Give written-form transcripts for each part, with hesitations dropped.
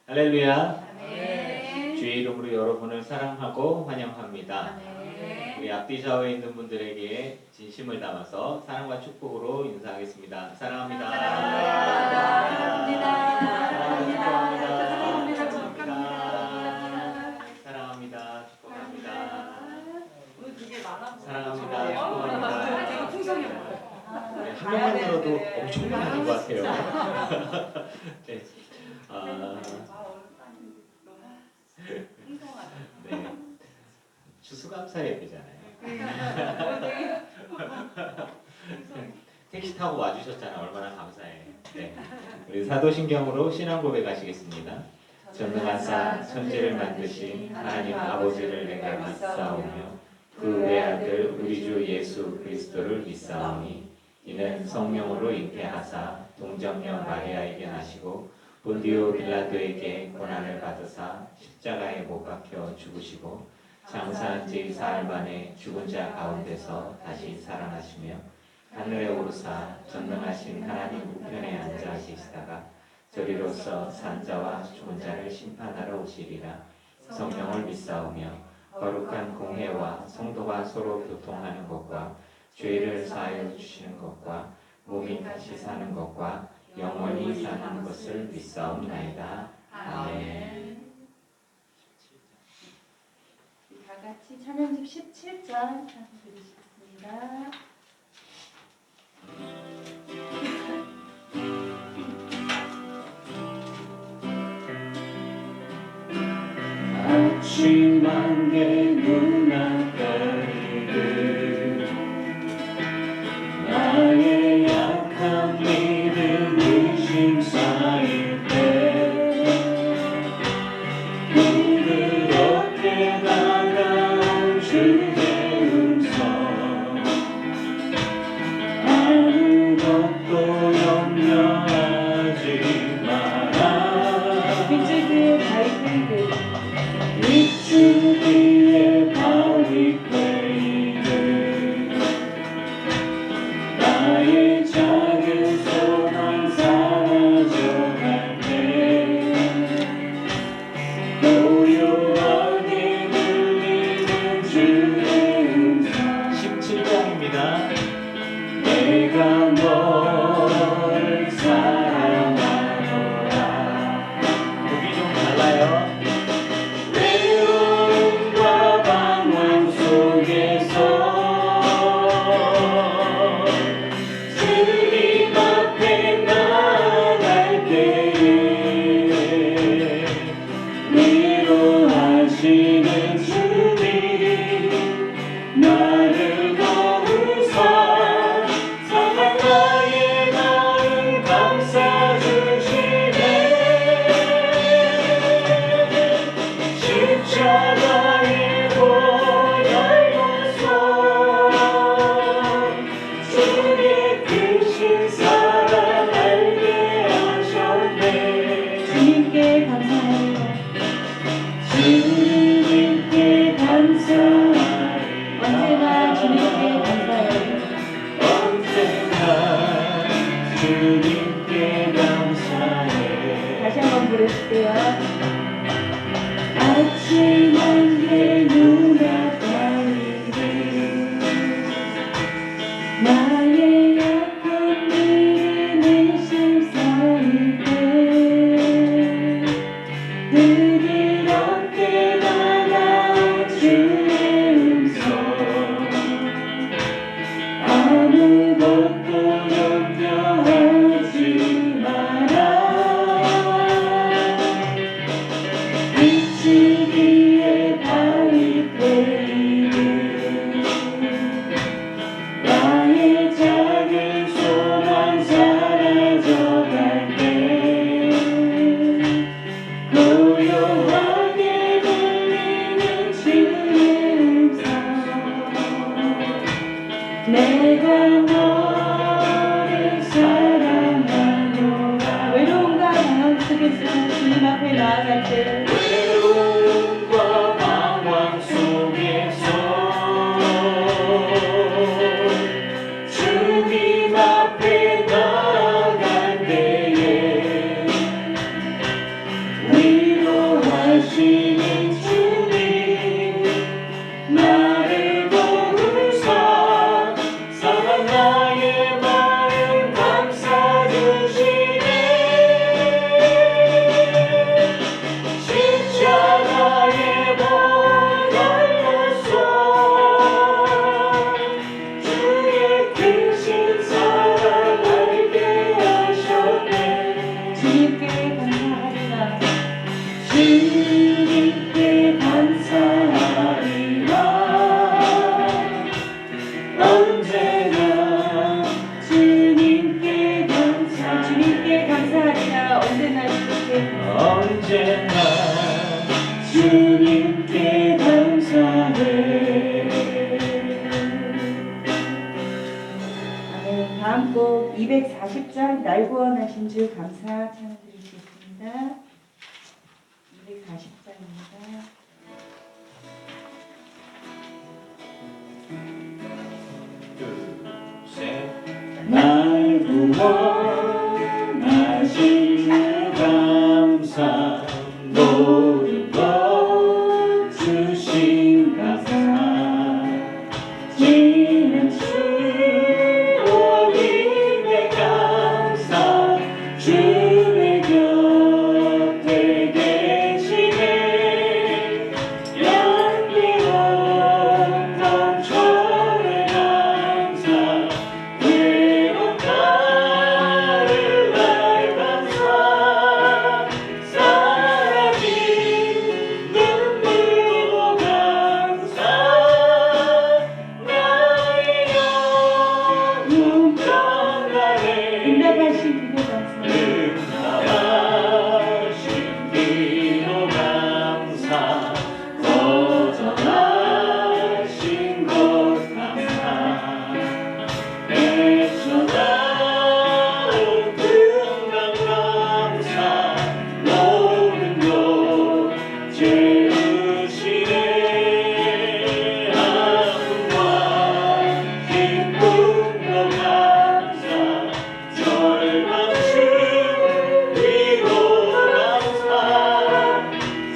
할렐루야. 아멘. 주의 이름으로 여러분을 사랑하고 환영합니다. 아멘. 우리 앞뒤 좌우에 있는 분들에게 진심을 담아서 사랑과 축복으로 인사하겠습니다. 사랑합니다. 사랑합니다. 사랑합니다. 축복합니다. 사랑합니다. 축복합니다. 오늘 되게 많아 보여요. 사랑합니다. 축복합니다. 되게 풍성해 보여요. 네, 한 명만 들어도 엄청 많은 것 같아요. 네. 네. 추수감사 예배잖아요. 택시 타고 와주셨잖아요. 얼마나 감사해. 네. 우리 사도신경으로 신앙 고백하시겠습니다. 전능하사 천지를 만드신 하나님 아버지를 내가 믿사오며 그 외아들 우리 주 예수 그리스도를 믿사오니 이는 성령으로 잉태하사 동정녀 마리아에게 나시고 본디오 빌라도에게 고난을 받으사 십자가에 못 박혀 죽으시고 장사한 지 사흘 만에 죽은 자 가운데서 다시 살아나시며 하늘에 오르사 전능하신 하나님 우편에 앉아 계시다가 저리로서 산자와 죽은 자를 심판하러 오시리라. 성령을 믿사오며 거룩한 공회와 성도가 서로 교통하는 것과 죄를 사하여 주시는 것과 몸이 다시 사는 것과 영원히 사는 것을 믿사옵나이다. 아멘. 다 같이 찬양집 17장 찬송 드리시겠습니다. 아침한 게 눈앞가리를 나의 약한 믿음 의심 쌓일 때 부드럽게 다가온 주의 음성 아무것도 염려하지 마라. 빈줄기의 바위들 빗줄기의 바위끌이들 나의 작은 소망 사라져갈 때 고요하게 들리는 주의 음성 17장입니다. 내가 너를 사랑하노라. 곡이 좀 달라요. 외로움과 방황 속에서 주님 앞에 나갈 때에 위로하시는 주님 나를 거두사 상한 나의 마음 감싸주시네. 십자가의 보혈로서 주의 크신 사랑 알게 하셨네. 주님께 감사해요. 주님께 감사하리. 언제나 주님께 감사해요. 언제나 주님께 감사해. 다시 한번 부르실게요. 아침 안개 눈앞가리를 나의 약한 믿음의 심사일 때 부드럽게 다가온 주의 음성 아무것도 염려하지 마라. 빗줄기의 바위끌이를 나의 작은 소망 사라져갈 때 고요하게 들리는 주의 음성 내가 너를 사랑하노라. 외로움과 방황 속에서 주님 앞에 나아갈 때 외로움과 방황 속에서 주님 앞에 나아갈 때에 주님께 감사하리라. 언제나 주님께 감사하리라. 언제나 주님께 감사해. 아멘. 다음 곡 240장 날 구원하신 주 감사 찬양 드리겠습니다. 240장입니다. 날 구원하신 주 감사 모든 것 주신 감사 지는 주님께 감사 주의 곁에 계시네 연기롭던 철의 감사 외로운 나를 날 감사 사라진 눈물로 감사 나의 영혼 평안에 응답하신 기도 감사. 응답하신 기도 감사 거절하신 것 감사 애처나온 평강 감사 모든 것 채우시네 아픔과 기쁨도 감사 절망 주위로 감사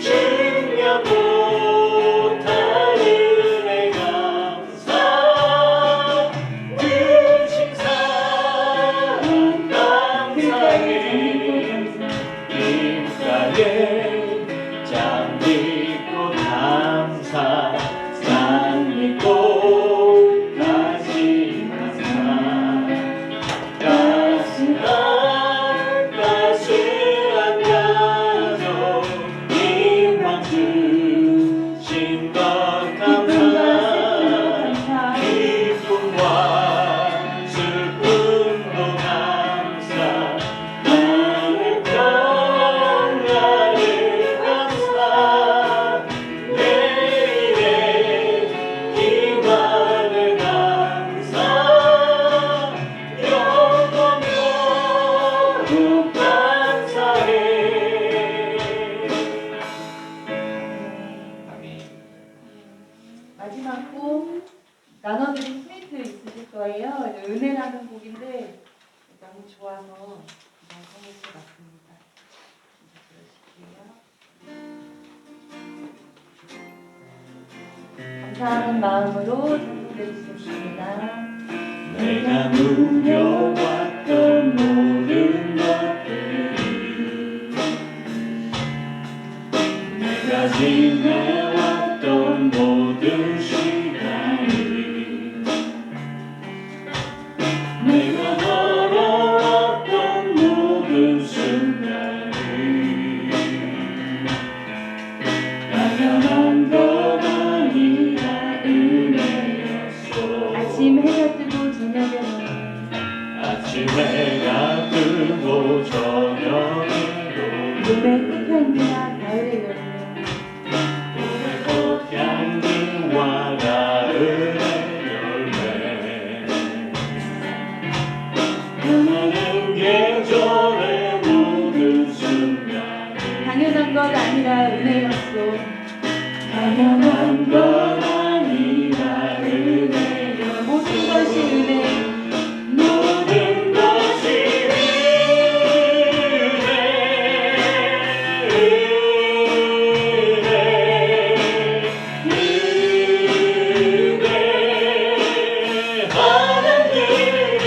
증명 못한 은혜 감사 주신 사랑 감사해 입가에 장미꽃 감사 장미꽃 다시 감사 따스한 가족 희망 주신 것 감사 기쁨과 슬픔도 감사 나의 평안을 감사 내일의 희망을 감사 영원토록 감사해. 아멘. 마지막 곡 나눠드린 포인트 있으실 거예요. 은혜라는 곡인데 너무 좋아서 그냥 성을 것 같습니다. 들으실게요. 감사하는 마음으로 찬송드리겠습니다. 내가 누려왔던 모든 것들이 내가 지내왔던 모든 시간이 내가 걸어왔던 모든 순간이 당연한 것 아니라 은혜였어 아침 해가 뜨고 저녁에 아침 해가 뜨고 저녁에 봄의 꽃향기와 가을의 열매 봄의 꽃향기와 가을의 열매 변하는 계절의 모든 순간이 당연한 것 아니라 은혜였소. 당연한 것 아니라 은혜여 모든 것이 은혜. 모든 것이 은혜 하나님의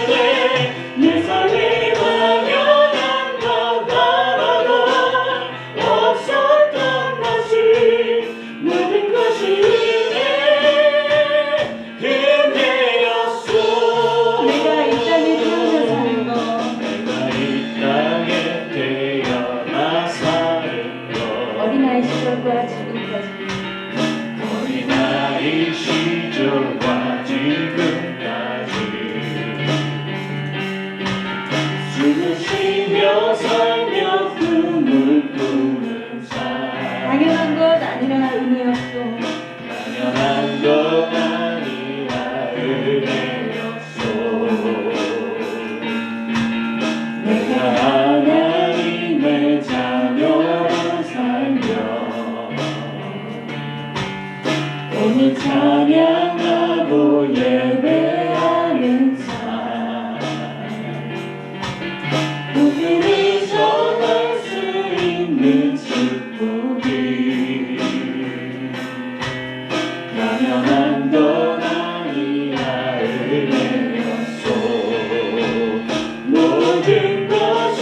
은혜 내 삶에 당연한 것 하나도 없었던 것이 모든 것이 은혜 은혜였소. 당연한 것 아니라 은혜였소. 내가 하나님의 자녀로 살며 오늘 찬양하고 예배하는 삶 누구를 전할 수 있는 축복이 당연한 것 아니라 은혜였소. 모든 것이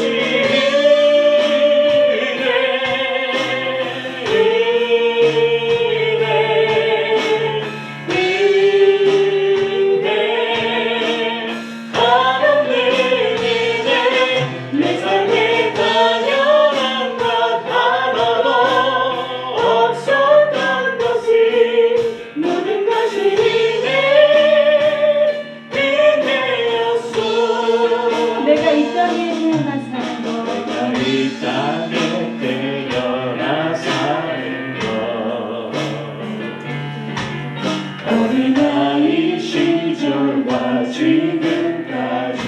내가 이 땅에 태어나 사는 것. 내가 이 땅에 태어나 사는 것 어린아이 시절과 지금까지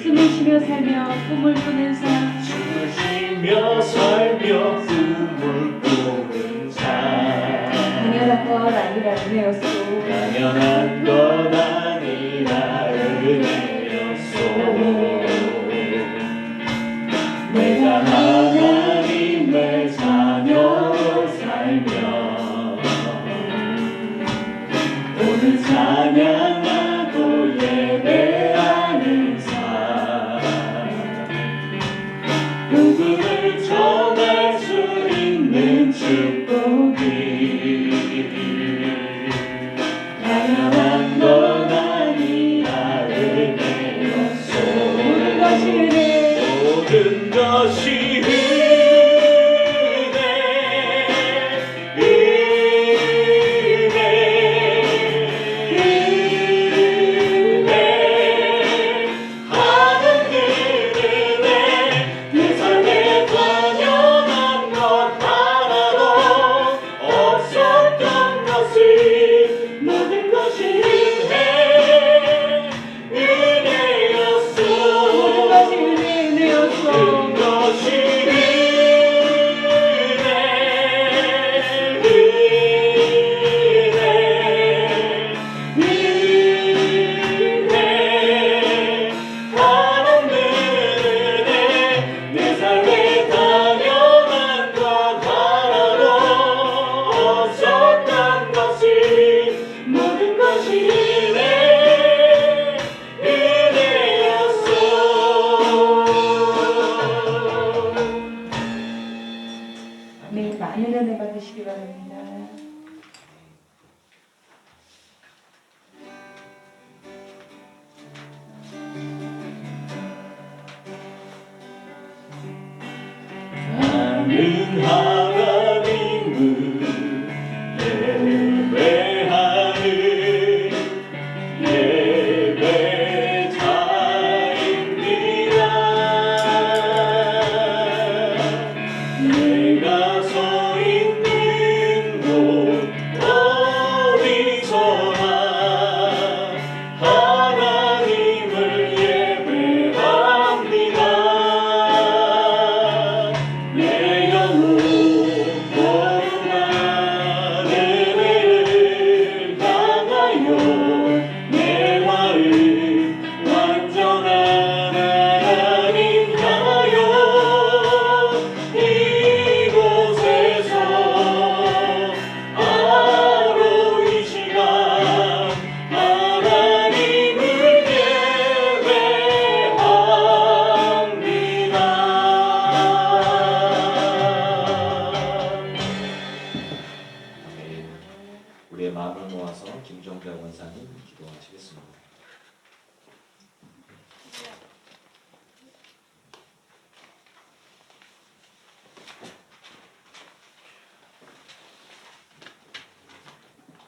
숨을 쉬며 살며 꿈을 꾸는 삶. 숨을 쉬며 살며 꿈을 꾸는 삶 당연한 것 아니라 은혜였소. 당연한 것 아니라 은혜였소. 내가 하나님의 자녀로 살며 오늘 찬양하고 예배하는 삶 복음을 전할 수 있는 축복이 당연한 것 아니라 은혜였소. 모든 것이 은혜. 모든 것이 은혜 하나님 은혜 내 삶에 당연한 것 하나도 없었던 것이 모든 것이 은혜였소. 모든 것이 은혜였소. 모든 것이 하나님 은혜 내 삶에 당연한 것 하나도 없었던 것이 모든 것이 은혜였소. 매일 많은 은혜 받으시기 바랍니다. 나는 하나님을 예배하는 예배자입니다. 내가 서 있는 곳 어디서나 하나님을 예배합니다. 내 영혼 거룩한 은혜를 향하여 내 마음 완전한 하나님 향하여 이곳에서 바로 이 시간 하나님을 예배합니다. 우리의 마음을 모아서 김종자 원사님 기도하시겠습니다.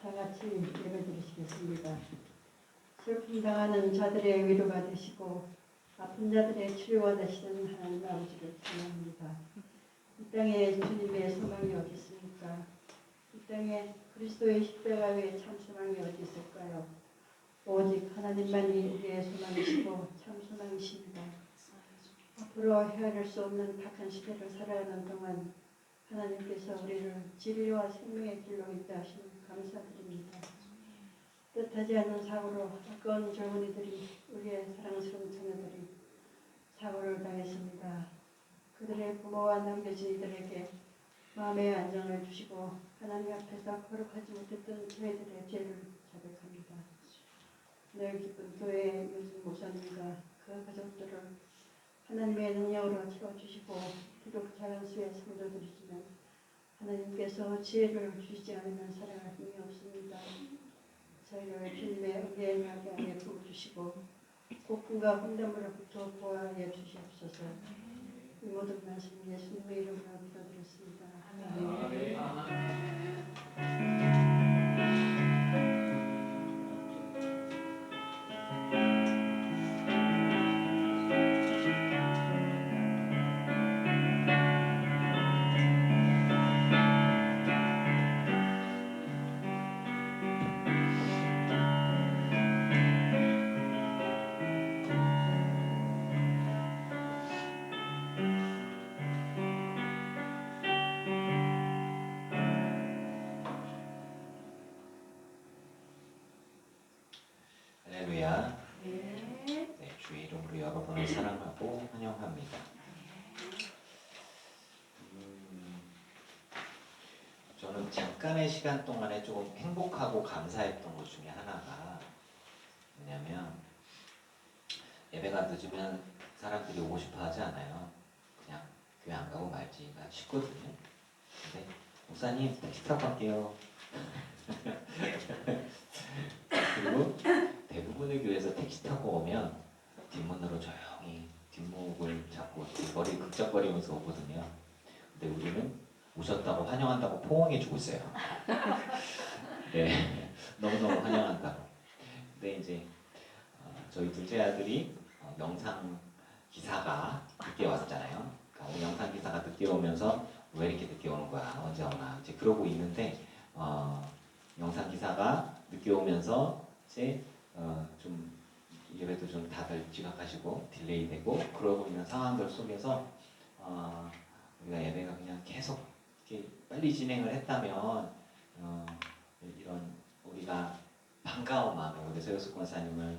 다 같이 예배드리시겠습니다. 슬픔 당하는 자들의 위로가 되시고 아픈 자들의 치료가 되시는 하나님 아버지를 찬양합니다. 이 땅에 주님의 소망이 어디 있습니까? 이 땅에 그리스도의 십자가의 참 소망이 어디 있을까요? 오직 하나님만이 우리의 소망이시고 참 소망이십니다. 앞으로 헤아릴 수 없는 탁한 시대를 살아가는 동안 하나님께서 우리를 진리와 생명의 길로 인도하시니 감사드립니다. 뜻하지 않은 사고로 아까운 젊은이들이 우리의 사랑스러운 자녀들이 사고를 당했습니다. 그들의 부모와 남겨진 이들에게 마음의 안정을 주시고 하나님 앞에서 거룩하지 못했던 저희들의 죄를 자백합니다. 늘 기쁜 교회 요즘 목사님과 그 가족들을 하나님의 능력으로 채워주시고 비록 작은 수의 성도들이지만 하나님께서 지혜를 주시지 않으면 살아갈 힘이 없습니다. 저희를 주님의 은혜의 나귀 안에 부어주시고 고품과 혼담으로부터 보호하여 주시옵소서. 이 모든 말씀 예수님의 이름으로 기도드렸습니다. 아멘. 할렐루야. 네. 네, 주의 이름으로 여러분을 사랑하고 환영합니다. 저는 잠깐의 시간 동안에 조금 행복하고 감사했던 것 중에 하나가 뭐냐면 예배가 늦으면 사람들이 오고 싶어 하지 않아요. 그냥 교회 안 가고 말지가 쉽거든요. 근데 목사님 택시 타고 갈게요. 그리고 대부분의 교회에서 택시 타고 오면 뒷문으로 조용히 뒷목을 잡고 머리 극적거리면서 오거든요. 근데 우리는 오셨다고 환영한다고 포옹해주고 있어요. 네, 너무너무 환영한다고. 근데 이제 저희 둘째 아들이 영상 기사가 늦게 왔잖아요. 그러니까 오늘 영상 기사가 늦게 오면서 왜 이렇게 늦게 오는 거야? 언제 오나? 이제 그러고 있는데 영상 기사가 늦게 오면서 이제 좀 예배도 좀 다들 지각하시고 딜레이되고 그러고 있는 상황들 속에서 우리가 예배가 그냥 계속 이렇게 빨리 진행을 했다면 이런 우리가 반가운 마음에 우리 서효숙 권사님을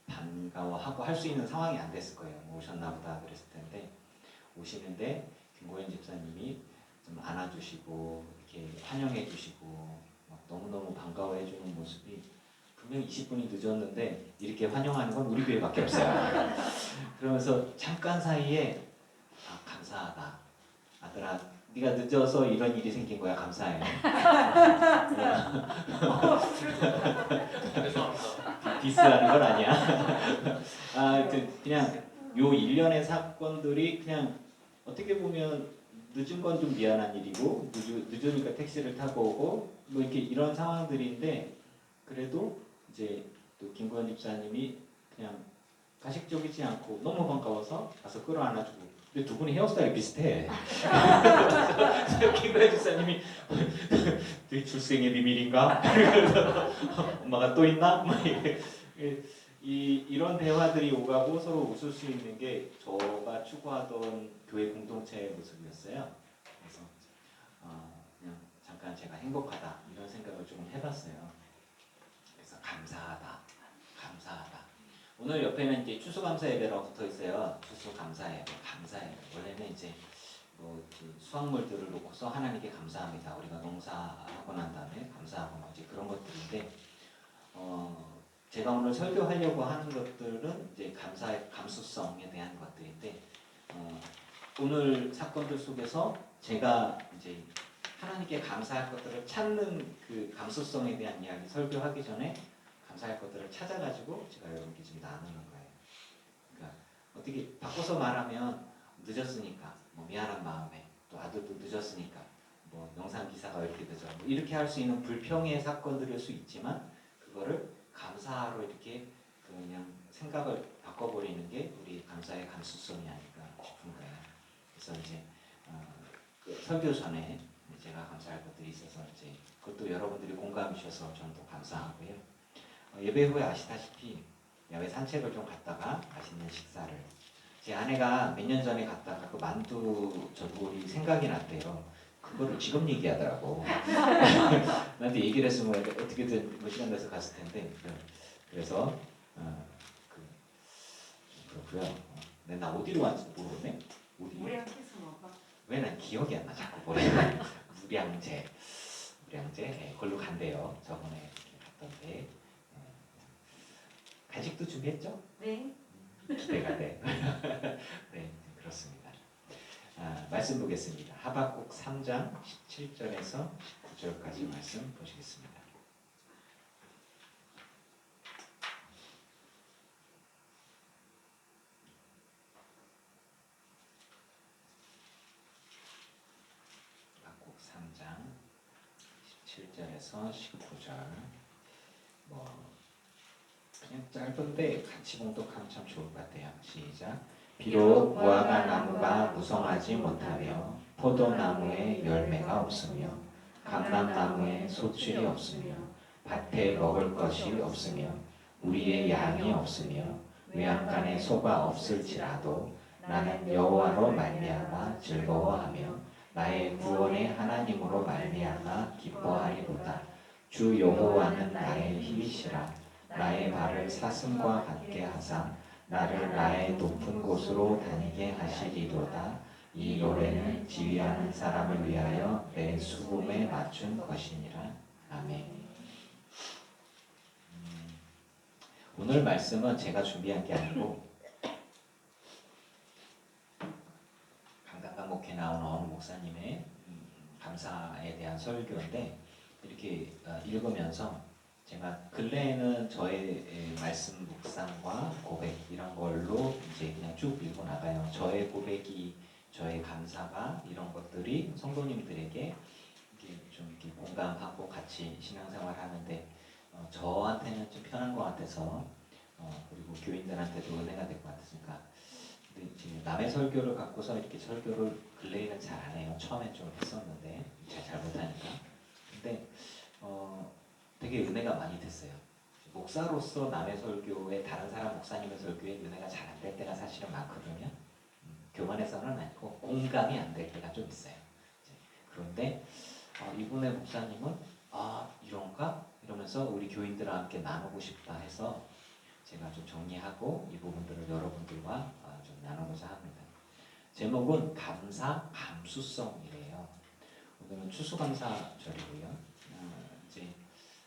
반가워하고 할 수 있는 상황이 안 됐을 거예요. 뭐 오셨나 보다 그랬을 텐데 오시는데 김고현 집사님이 좀 안아주시고 이렇게 환영해 주시고 너무너무 반가워해 주는 모습이 분명히 20분이 늦었는데 이렇게 환영하는 건 우리 교회밖에 없어요. 그러면서 잠깐 사이에 감사하다. 아들아 네가 늦어서 이런 일이 생긴 거야. 감사해. 디스하는 건 아니야. 그냥 요 일련의 사건들이 그냥 어떻게 보면 늦은 건 좀 미안한 일이고 늦으니까 택시를 타고 오고 뭐 이렇게 이런 상황들인데 그래도 이제 또 김구현 집사님이 그냥 가식적이지 않고 너무 반가워서 가서 끌어안아주고 근데 두 분이 헤어스타일이 비슷해. 김구현 집사님이 되게 출생의 비밀인가? 엄마가 또 있나? 이런 대화들이 오가고 서로 웃을 수 있는 게 저가 추구하던 교회 공동체의 모습이었어요. 그래서 그냥 잠깐 제가 행복하다 이런 생각을 조금 해봤어요. 그래서 감사하다. 오늘 옆에는 이제 추수감사 예배라고 붙어 있어요. 추수감사 예배, 감사 예배. 원래는 이제 수확물들을 놓고서 하나님께 감사합니다. 우리가 농사하고 난 다음에 감사하고 이제 그런 것들인데 제가 오늘 설교하려고 하는 것들은 이제 감사의 감수성에 대한 것들인데 오늘 사건들 속에서 제가 이제 하나님께 감사할 것들을 찾는 그 감수성에 대한 이야기 설교하기 전에 감사할 것들을 찾아가지고 제가 여러분께 지금 나누는 거예요. 그러니까 어떻게 바꿔서 말하면 늦었으니까 뭐 미안한 마음에 또 아들도 늦었으니까 뭐 영상 기사가 왜 이렇게 늦어 뭐 이렇게 할 수 있는 불평의 사건들일 수 있지만 그거를 감사로 이렇게 그냥 생각을 바꿔버리는 게 우리 감사의 감수성이 아닐까 싶은 거예요. 그래서 이제 그 설교 전에 제가 감사할 것들이 있어서 이제 그것도 여러분들이 공감해 주셔서 저는 또 감사하고요. 예배 후에 아시다시피 야외 산책을 좀 갔다가 맛있는 식사를 제 아내가 몇 년 전에 갔다가 그 만두 전골이 생각이 났대요. 그거를 지금 얘기하더라고. 나한테 얘기를 했으면 어떻게든 뭐 시간 내서 갔을 텐데 그래서 그렇고요. 나 어디로 왔는지 모르겠네. 우량캐스 먹어. 왜 난 기억이 안 나 자꾸 무량제 네, 걸로 간대요. 저번에 갔던데 간식도 준비했죠? 네. 기대가 돼. 네, 그렇습니다. 말씀 보겠습니다. 하박국 3장 17절에서 19절까지 말씀 보시겠습니다. 하박국 3장 17절에서 19절 그냥 짧은데 같이 봉독하면 참 좋을 것 같아요. 시작. 비록 무화과 나무가 무성하지 못하며 포도나무에 열매가 없으며 감람나무에 소출이 없으며 밭에 먹을 것이 없으며 우리의 양이 없으며 외양간에 소가 없을지라도 나는 여호와로 말미암아 즐거워하며 나의 구원의 하나님으로 말미암아 기뻐하리로다. 주 여호와는 나의 힘이시라. 나의 발을 사슴과 같게 하사 나를 나의 높은 곳으로 다니게 하시리로다. 이 노래는 지휘하는 사람을 위하여 내 수금에 맞춘 것이니라. 아멘. 오늘 말씀은 제가 준비한 게 아니고 강단강 목회 나온 어느 목사님의 감사에 대한 설교인데 이렇게 읽으면서 제가 근래에는 저의 말씀 묵상과 고백 이런 걸로 이제 그냥 쭉 읽고 나가요. 저의 고백이 저의 감사가 이런 것들이 성도님들에게 이렇게 공감하고 같이 신앙생활 하는데 저한테는 좀 편한 것 같아서 그리고 교인들한테도 은혜가 될 것 같으니까 근데 이제 남의 설교를 갖고서 이렇게 설교를 근래에는 잘 안 해요. 처음엔 좀 했었는데 잘 못하니까 근데 되게 은혜가 많이 됐어요. 목사로서 남의 설교에 다른 사람 목사님의 설교에 은혜가 잘 안 될 때가 사실은 많거든요. 교만해서는 아니고 공감이 안 될 때가 좀 있어요. 그런데 이분의 목사님은 이런가? 이러면서 우리 교인들과 함께 나누고 싶다 해서 제가 좀 정리하고 이 부분들을 여러분들과 좀 나누고자 합니다. 제목은 감사, 감수성이래요. 오늘은 추수감사절이고요. 이제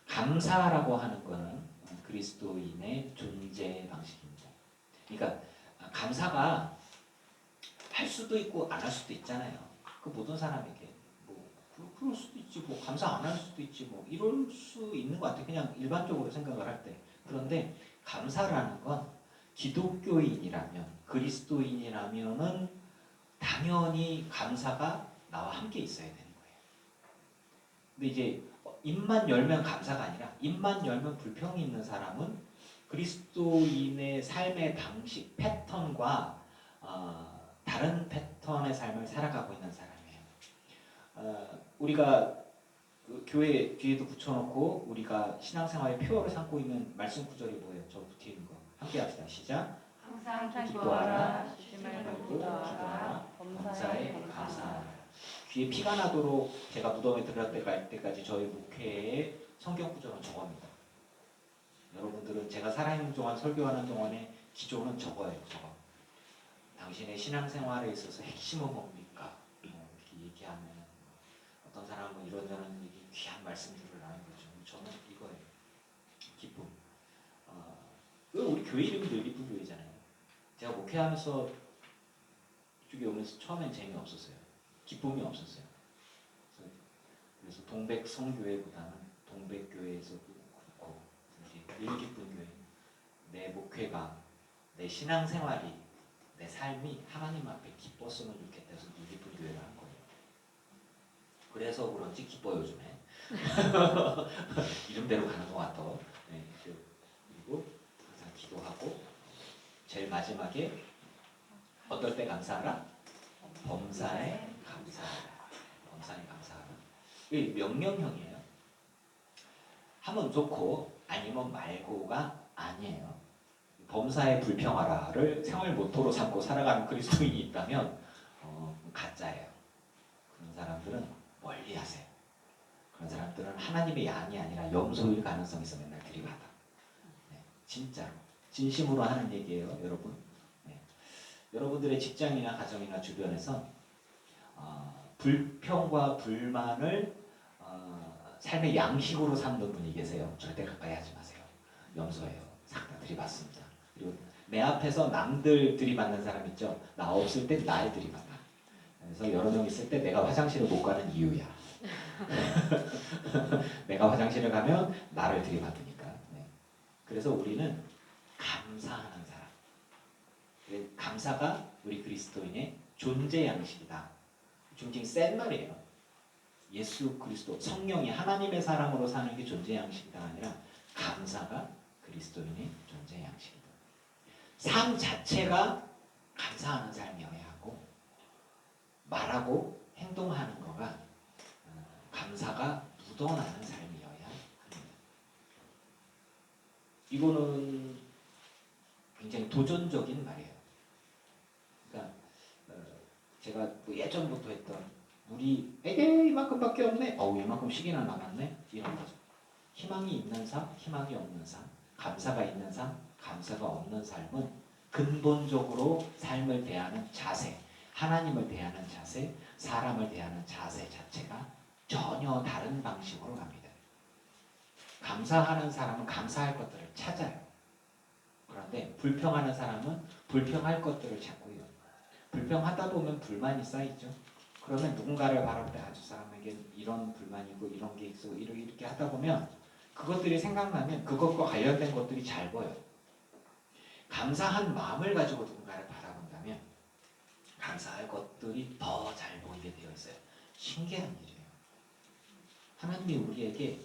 감사라고 하는 것은 그리스도인의 존재 방식입니다. 그러니까 감사가 할 수도 있고 안 할 수도 있잖아요. 그 모든 사람에게 그럴 수도 있지, 감사 안 할 수도 있지, 이럴 수 있는 것 같아요. 그냥 일반적으로 생각을 할 때. 그런데 감사라는 건 기독교인이라면 그리스도인이라면은 당연히 감사가 나와 함께 있어야 되는 거예요. 근데 이제 입만 열면 감사가 아니라 입만 열면 불평이 있는 사람은 그리스도인의 삶의 방식, 패턴과 다른 패턴의 삶을 살아가고 있는 사람이에요. 우리가 그 교회 뒤에도 붙여놓고 우리가 신앙생활의 표어를 삼고 있는 말씀 구절이 뭐예요? 저 뒤에 있는 거 함께 합시다. 시작. 항상 기도하라, 쉬지 말고 기도하라, 범사에 감사하라. 귀에 피가 나도록 제가 무덤에 들어갈 때까지 저희 목회의 성경 구절은 저겁니다. 여러분들은 제가 살아있는 동안 설교하는 동안에 기조는 저거예요. 저거. 당신의 신앙생활에 있어서 핵심은 뭡니까? 이렇게 얘기하면 어떤 사람은 이런저런 귀한 말씀들을 나누는 거죠. 저는 이거예요. 기쁨. 우리 교회 이름이 늘 기쁜 교회잖아요. 제가 목회하면서 이쪽에 오면서 처음엔 재미없었어요. 기쁨이 없었어요. 그래서 동백 성교회보다는 동백교회에서도 그렇고 늘 기쁜 교회. 내 목회가, 내 신앙생활이, 내 삶이 하나님 앞에 기뻤으면 좋겠다 해서 늘 기쁜 교회를 한 거예요. 그래서 그런지 기뻐요 요즘에. 이름대로 가는 것 같아. 네, 그리고 항상 기도하고 제일 마지막에 어떨 때 감사하라? 범사에 감사하라. 범사에 감사하라. 이 명령형이에요. 하면 좋고 아니면 말고가 아니에요. 범사에 불평하라를 생활 모토로 삼고 살아가는 그리스도인이 있다면 가짜예요. 그런 사람들은 멀리하세요. 그런 사람들은 하나님의 양이 아니라 염소일 가능성이 있어 맨날 들이받아. 네, 진짜로 진심으로 하는 얘기예요, 여러분. 네. 여러분들의 직장이나 가정이나 주변에서 불평과 불만을 삶의 양식으로 삼는 분이 계세요. 절대 가까이 하지 마세요. 염소예요. 싹 다 들이받습니다. 그리고 내 앞에서 남들 들이받는 사람 있죠. 나 없을 때 날 들이받아. 그래서 여러 명 있을 때 내가 화장실을 못 가는 이유야. 내가 화장실을 가면 나를 들이받으니까. 네. 그래서 우리는 감사하는 사람. 감사가 우리 그리스도인의 존재 양식이다. 굉장히 센 말이에요. 예수 그리스도 성령이 하나님의 사람으로 사는 게 존재 양식이다 아니라 감사가 그리스도인의 존재 양식이다. 삶 자체가 감사하는 삶이어야 하고 말하고 행동하는 거가 감사가 묻어나는 삶이어야 합니다. 이거는 굉장히 도전적인 말이에요. 그러니까 제가 뭐 예전부터 했던 우리 에게 이만큼밖에 없네. 이만큼씩이나 남았네. 이런 거죠. 희망이 있는 삶, 희망이 없는 삶, 감사가 있는 삶, 감사가 없는 삶은 근본적으로 삶을 대하는 자세, 하나님을 대하는 자세, 사람을 대하는 자세 자체가 전혀 다른 방식으로 갑니다. 감사하는 사람은 감사할 것들을 찾아요. 그런데 불평하는 사람은 불평할 것들을 찾고요. 불평하다 보면 불만이 쌓이죠. 그러면 누군가를 바라볼 때 저 사람에게 이런 불만이고 이런 게 있고 이렇게 하다 보면 그것들이 생각나면 그것과 관련된 것들이 잘 보여요. 감사한 마음을 가지고 누군가를 바라본다면 감사할 것들이 더 잘 보이게 되어 있어요. 신기한 일이에요. 하나님이 우리에게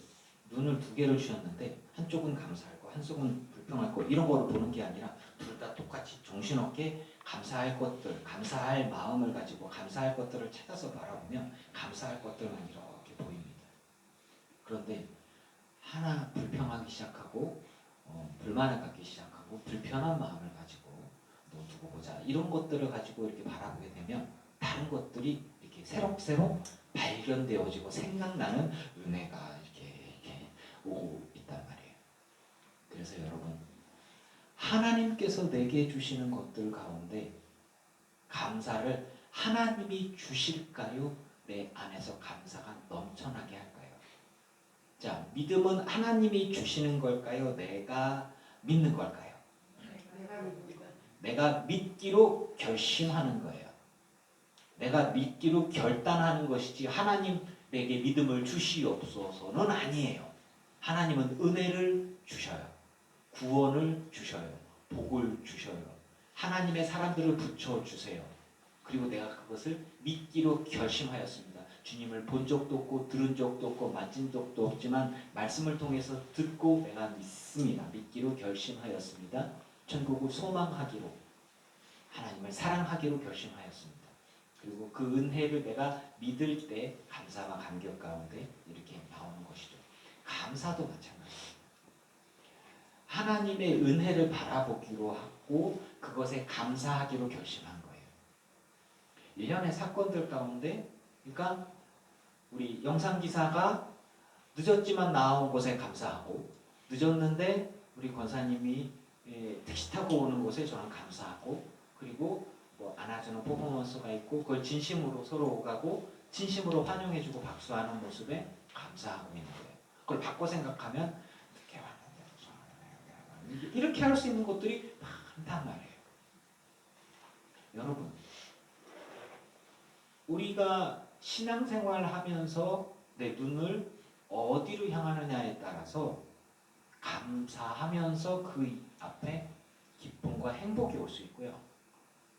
눈을 두 개를 주셨는데 한쪽은 감사할 거, 한쪽은 불평할 거 이런 거를 보는 게 아니라 둘 다 똑같이 정신없게 감사할 것들, 감사할 마음을 가지고 감사할 것들을 찾아서 바라보면 감사할 것들만 이렇게 보입니다. 그런데 하나 불평하기 시작하고 불만을 갖기 시작하고 불편한 마음을 가지고 두고 보자 이런 것들을 가지고 이렇게 바라보게 되면 다른 것들이 이렇게 새록새록 발견되어지고 생각나는 은혜가 이렇게 오고 있단 말이에요. 그래서 여러분 하나님께서 내게 주시는 것들 가운데 감사를 하나님이 주실까요? 내 안에서 감사가 넘쳐나게 할까요? 자, 믿음은 하나님이 주시는 걸까요? 내가 믿는 걸까요? 내가 믿기로 결심하는 거예요. 내가 믿기로 결단하는 것이지 하나님에게 믿음을 주시옵소서는 아니에요. 하나님은 은혜를 주셔요. 구원을 주셔요. 복을 주셔요. 하나님의 사람들을 붙여주세요. 그리고 내가 그것을 믿기로 결심하였습니다. 주님을 본 적도 없고 들은 적도 없고 만진 적도 없지만 말씀을 통해서 듣고 내가 믿습니다. 믿기로 결심하였습니다. 천국을 소망하기로 하나님을 사랑하기로 결심하였습니다. 그리고 그 은혜를 내가 믿을 때 감사와 감격 가운데 이렇게 나오는 것이죠. 감사도 마찬가지입니다. 하나님의 은혜를 바라보기로 하고 그것에 감사하기로 결심한 거예요. 일련의 사건들 가운데 그러니까 우리 영상기사가 늦었지만 나온 것에 감사하고 늦었는데 우리 권사님이 택시 타고 오는 것에 저는 감사하고 그리고 뭐 안아주는 퍼포먼스가 있고 그걸 진심으로 서로 오가고 진심으로 환영해주고 박수하는 모습에 감사하고 있는 거예요. 그걸 바꿔 생각하면 늦게 왔는데 이렇게 할 수 있는 것들이 많단 말이에요. 여러분 우리가 신앙생활을 하면서 내 눈을 어디로 향하느냐에 따라서 감사하면서 그 앞에 기쁨과 행복이 올 수 있고요.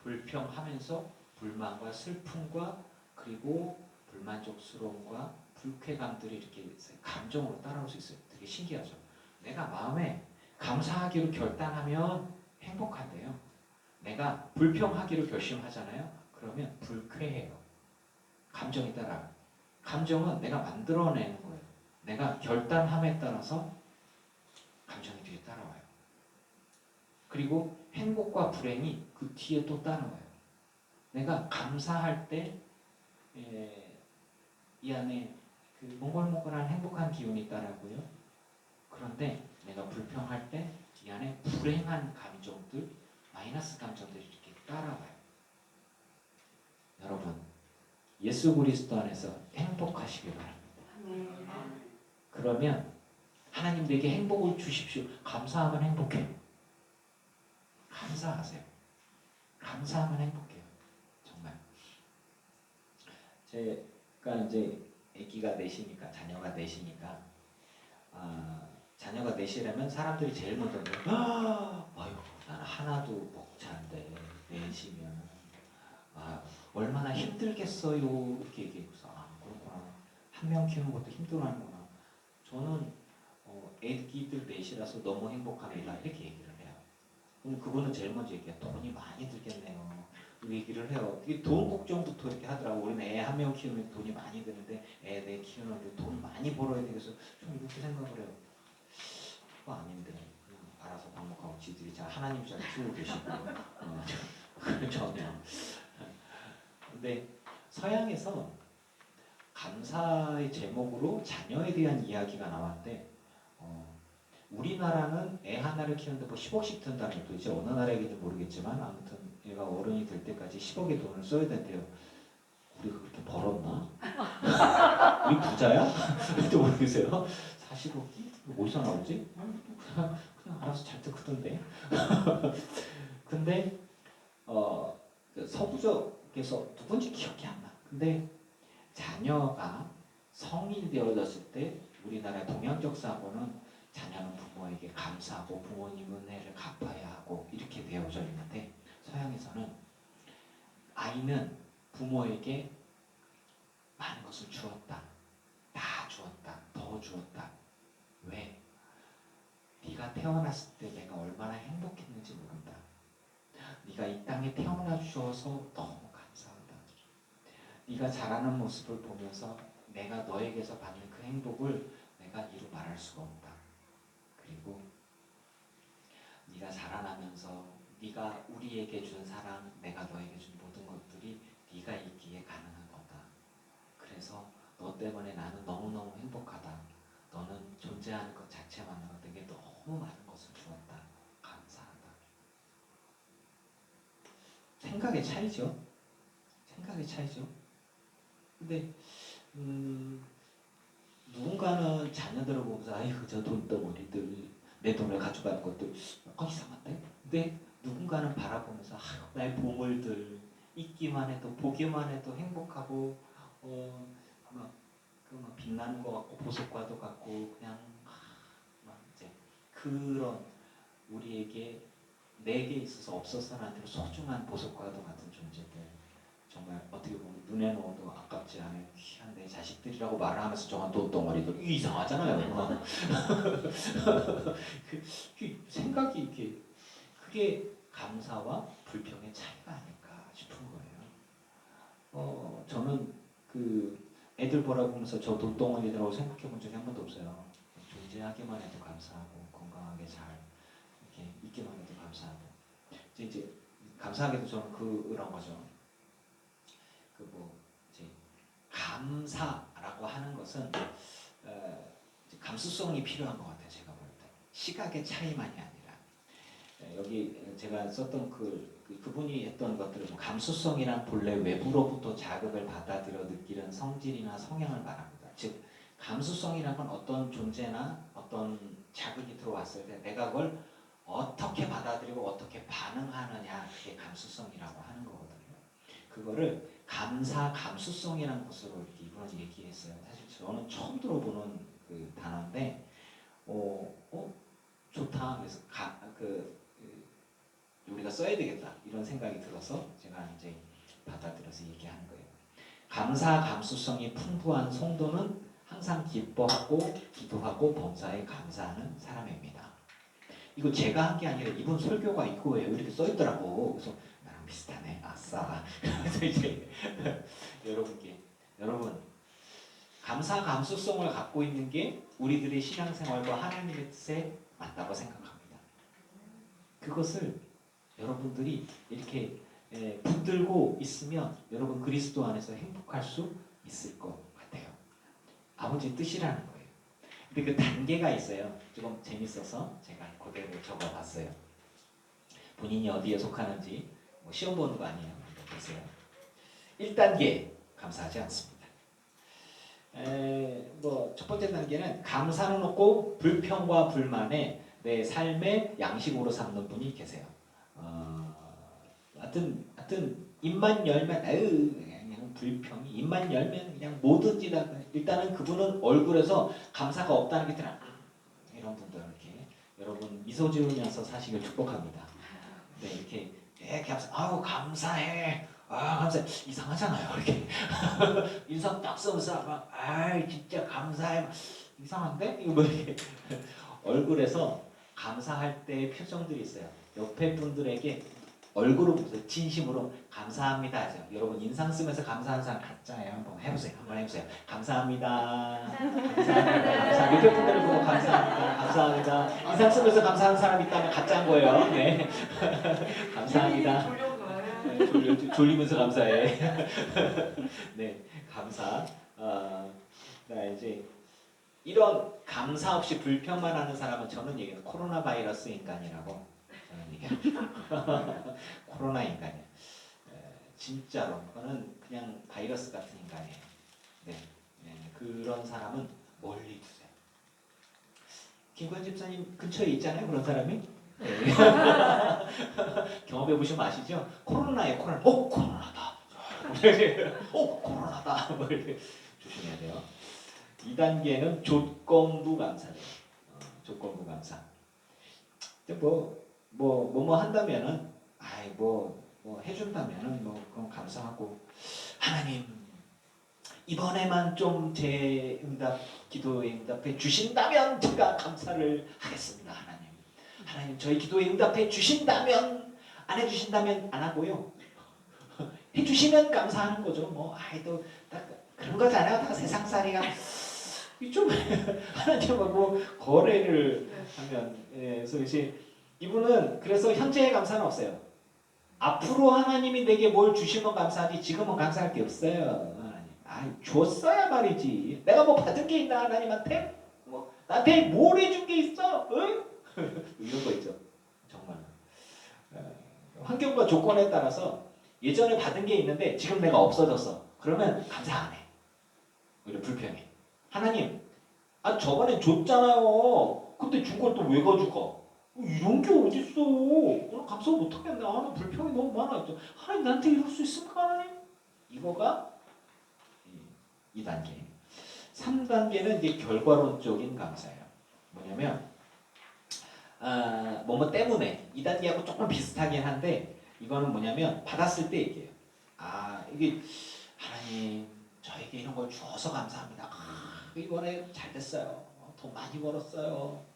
불평하면서 불만과 슬픔과 그리고 불만족스러움과 불쾌감들이 이렇게 감정으로 따라올 수 있어요. 되게 신기하죠. 내가 마음에 감사하기로 결단하면 행복한데요. 내가 불평하기로 결심하잖아요. 그러면 불쾌해요. 감정이 따라. 감정은 내가 만들어내는 거예요. 내가 결단함에 따라서 감정이 뒤에 따라와요. 그리고 행복과 불행이 그 뒤에 또 따라와요. 내가 감사할 때 이 안에 그 몽글몽글한 행복한 기운이 따라고요. 그런데 내가 불평할 때 이 안에 불행한 감정들, 마이너스 감정들이 이렇게 따라와요. 여러분, 예수 그리스도 안에서 행복하시길 바랍니다. 그러면 하나님 내게 행복을 주십시오. 감사하면 행복해요. 감사하세요. 감사하면 행복해요. 정말. 제가 이제 아기가 넷이니까, 자녀가 넷이니까, 자녀가 넷이라면 사람들이 제일 먼저 아유, 나는 하나도 벅찬데 넷이면 얼마나 힘들겠어요. 이렇게 얘기해서 그렇구나. 한 명 키우는 것도 힘들어하는구나. 저는 애기들 넷이라서 너무 행복합니다. 이렇게 얘기를 해요. 그럼 그거는 제일 먼저 얘기해요. 돈이 많이 들겠네요. 그 얘기를 해요. 돈 걱정부터 이렇게 하더라고. 우리는 애 한 명 키우면 돈이 많이 드는데 애 내 키우는데 돈 많이 벌어야 되겠어. 좀 이렇게 생각을 해요. 그거 아닌데 그냥 알아서 방목하고 지들이 잘 하나님 잘 키우고 계시고 전혀. 근데 서양에서 감사의 제목으로 자녀에 대한 이야기가 나왔는데 우리나라는 애 하나를 키우는데 뭐 10억씩 든다는 것도 이제 어느 나라인지 모르겠지만 아무튼 얘가 어른이 될 때까지 10억의 돈을 써야 된대요. 우리가 그렇게 벌었나? 우리 부자야? 또 모르겠어요. 40억이? 어디서 나오지? 그냥 알아서 잘 때 크던데. 근데 그 서부적에서 누군지 기억이 안 나. 근데 자녀가 성인이 되어졌을 때 우리나라 동양적 사고는 자녀는 부모에게 감사하고 부모님 은혜를 갚아야 하고 이렇게 되어져 있는데 서양에서는 아이는 부모에게 많은 것을 주었다. 다 주었다. 더 주었다. 왜? 네가 태어났을 때 내가 얼마나 행복했는지 모른다. 네가 이 땅에 태어나 주셔서 너무 감사하다. 네가 자라는 모습을 보면서 내가 너에게서 받는 그 행복을 내가 이루 말할 수가 없다. 그리고 네가 자라나면서 네가 우리에게 준 사랑, 내가 너에게 준 모든 것들이 네가 있기에 가능한 거다. 그래서 너 때문에 나는 너무너무 행복하다. 너는 존재하는 것 자체만으로 내게 너무 많은 것을 주었다. 감사하다. 생각의 차이죠. 생각의 차이죠. 근데 누군가는 자녀들을 보면서 아이고 저 돈덩어리들 내 돈을 가져가는 것들 이상한데? 근데 누군가는 바라보면서 아유 나의 보물들 있기만 해도 보기만 해도 행복하고 막 빛나는 것 같고 보석과도 같고 그냥 막 이제 그런 우리에게 내게 있어서 없어서는 안 될 소중한 보석과도 같은 존재들 정말 어떻게 보면 눈에 넣어도 아깝지 않은 귀한 내 자식들이라고 말을 하면서 저건 돈덩어리들 이상하잖아요. 그 생각이 이렇게 그게 감사와 불평의 차이가 아닐까 싶은 거예요. 저는 그 애들 보라보면서 저 돈덩어리라고 생각해 본 적이 한 번도 없어요. 존재하기만 해도 감사하고 건강하게 잘 이렇게 있기만 해도 감사하고 이제 감사하게도 저는 그런 거죠. 이제 감사라고 하는 것은 감수성이 필요한 것 같아요. 제가 볼 때 시각의 차이만이 아니라 여기 제가 썼던 그분이 했던 것들은 감수성이란 본래 외부로부터 자극을 받아들여 느끼는 성질이나 성향을 말합니다. 즉 감수성이란 건 어떤 존재나 어떤 자극이 들어왔을 때 내가 그걸 어떻게 받아들이고 어떻게 반응하느냐 그게 감수성이라고 하는 거거든요. 그거를 감수성이라는 것으로 이렇게 이분은 얘기했어요. 사실 저는 처음 들어보는 그 단어인데, 좋다. 그래서 우리가 써야 되겠다 이런 생각이 들어서 제가 이제 받아들여서 얘기하는 거예요. 감수성이 풍부한 성도는 항상 기뻐하고 기도하고 범사에 감사하는 사람입니다. 이거 제가 한 게 아니라 이분 설교가 이거예요. 이렇게 써 있더라고. 그래서 나랑 비슷하네. 아싸. 그래서 이제 여러분 감사 감수성을 갖고 있는 게 우리들의 신앙생활과 하나님의 뜻에 맞다고 생각합니다. 그것을 여러분들이 이렇게 붙들고 있으면 여러분 그리스도 안에서 행복할 수 있을 것 같아요. 아버지 뜻이라는 거예요. 근데 그 단계가 있어요. 조금 재밌어서 제가 그대로 적어봤어요. 본인이 어디에 속하는지 뭐 시험 보는 거 아니에요. 보세요. 1단계 감사하지 않습니다. 뭐 첫 번째 단계는 감사는 없고 불평과 불만에 내 삶의 양식으로 삼는 분이 계세요. 하여튼 입만 열면 그냥 불평이 입만 열면 그냥 뭐든지 다 일단은 그분은 얼굴에서 감사가 없다는 게 드러나. 이런 분들 이렇게 여러분 미소 지으면서 사시길 축복합니다. 네, 이렇게 아우 감사해. 아 감사해. 이상하잖아요. 이렇게 인상 딱 쓰면서 막 아이 진짜 감사해. 이상한데 이거 뭐 이렇게 얼굴에서 감사할 때 표정들이 있어요. 옆에 분들에게 얼굴로 보세요. 진심으로 감사합니다 하죠. 여러분 인상 쓰면서 감사하는 사람 가짜예요. 한번 해보세요. 감사합니다. 감사합니다. 옆에 분들을 보고 감사합니다. 감사합니다. 인상 쓰면서 감사하는 사람이 있다면 가짜인 거예요. 네. 감사합니다. 졸리면서 감사해. 네, 감사. 이제 이런 감사 없이 불평만 하는 사람은 저는 얘기해요. 코로나 바이러스 인간이라고 저는 얘기합니다. 코로나 인간이에요. 진짜로 그거는 그냥 바이러스 같은 인간이에요. 네, 그런 사람은 멀리 두세요. 김관 집사님 근처에 있잖아요. 그런 사람이. 네. 경험해 보시면 아시죠? 코로나에 코로나. 코로나다. 코로나다. 뭐 이렇게 조심해야 돼요. 2단계는 조건부 감사래요. 조건부 감사. 뭐 한다면은 뭐 해준다면은 뭐 그건 감사하고 하나님 이번에만 좀 제 기도에 응답해 주신다면 제가 감사를 하겠습니다. 하나님 저희 기도에 응답해 주신다면 안 해주신다면 안 하고요. 해주시면 감사하는 거죠. 뭐 또 그런 거잖아요. 다 세상살이가 좀 하나님하고 거래를 하면 그래서 이제 이분은 그래서 현재의 감사는 없어요. 앞으로 하나님이 내게 뭘 주시면 감사하지 지금은 감사할 게 없어요. 하나님 줬어야 말이지. 내가 뭐 받은 게 있나 하나님한테? 뭐 나한테 뭘 해준 게 있어? 응? 이런 거 있죠. 정말 환경과 조건에 따라서 예전에 받은 게 있는데 지금 내가 없어졌어. 그러면 감사 안 해. 오히려 불평해. 하나님, 저번에 줬잖아요. 근데 준 걸 또 왜 가져가? 이런 게 어딨어? 오늘 감사 못하겠네. 나 불평이 너무 많아. 하나님 나한테 이럴 수 있습니까? 하나님? 이거가 2단계. 3단계는 이제 결과론적인 감사예요. 뭐냐면 뭐뭐 때문에 2단계하고 조금 비슷하긴 한데 이거는 뭐냐면 받았을 때 얘기해요. 이게 하나님 저에게 이런 걸 주어서 감사합니다. 이번에 잘 됐어요. 돈 많이 벌었어요.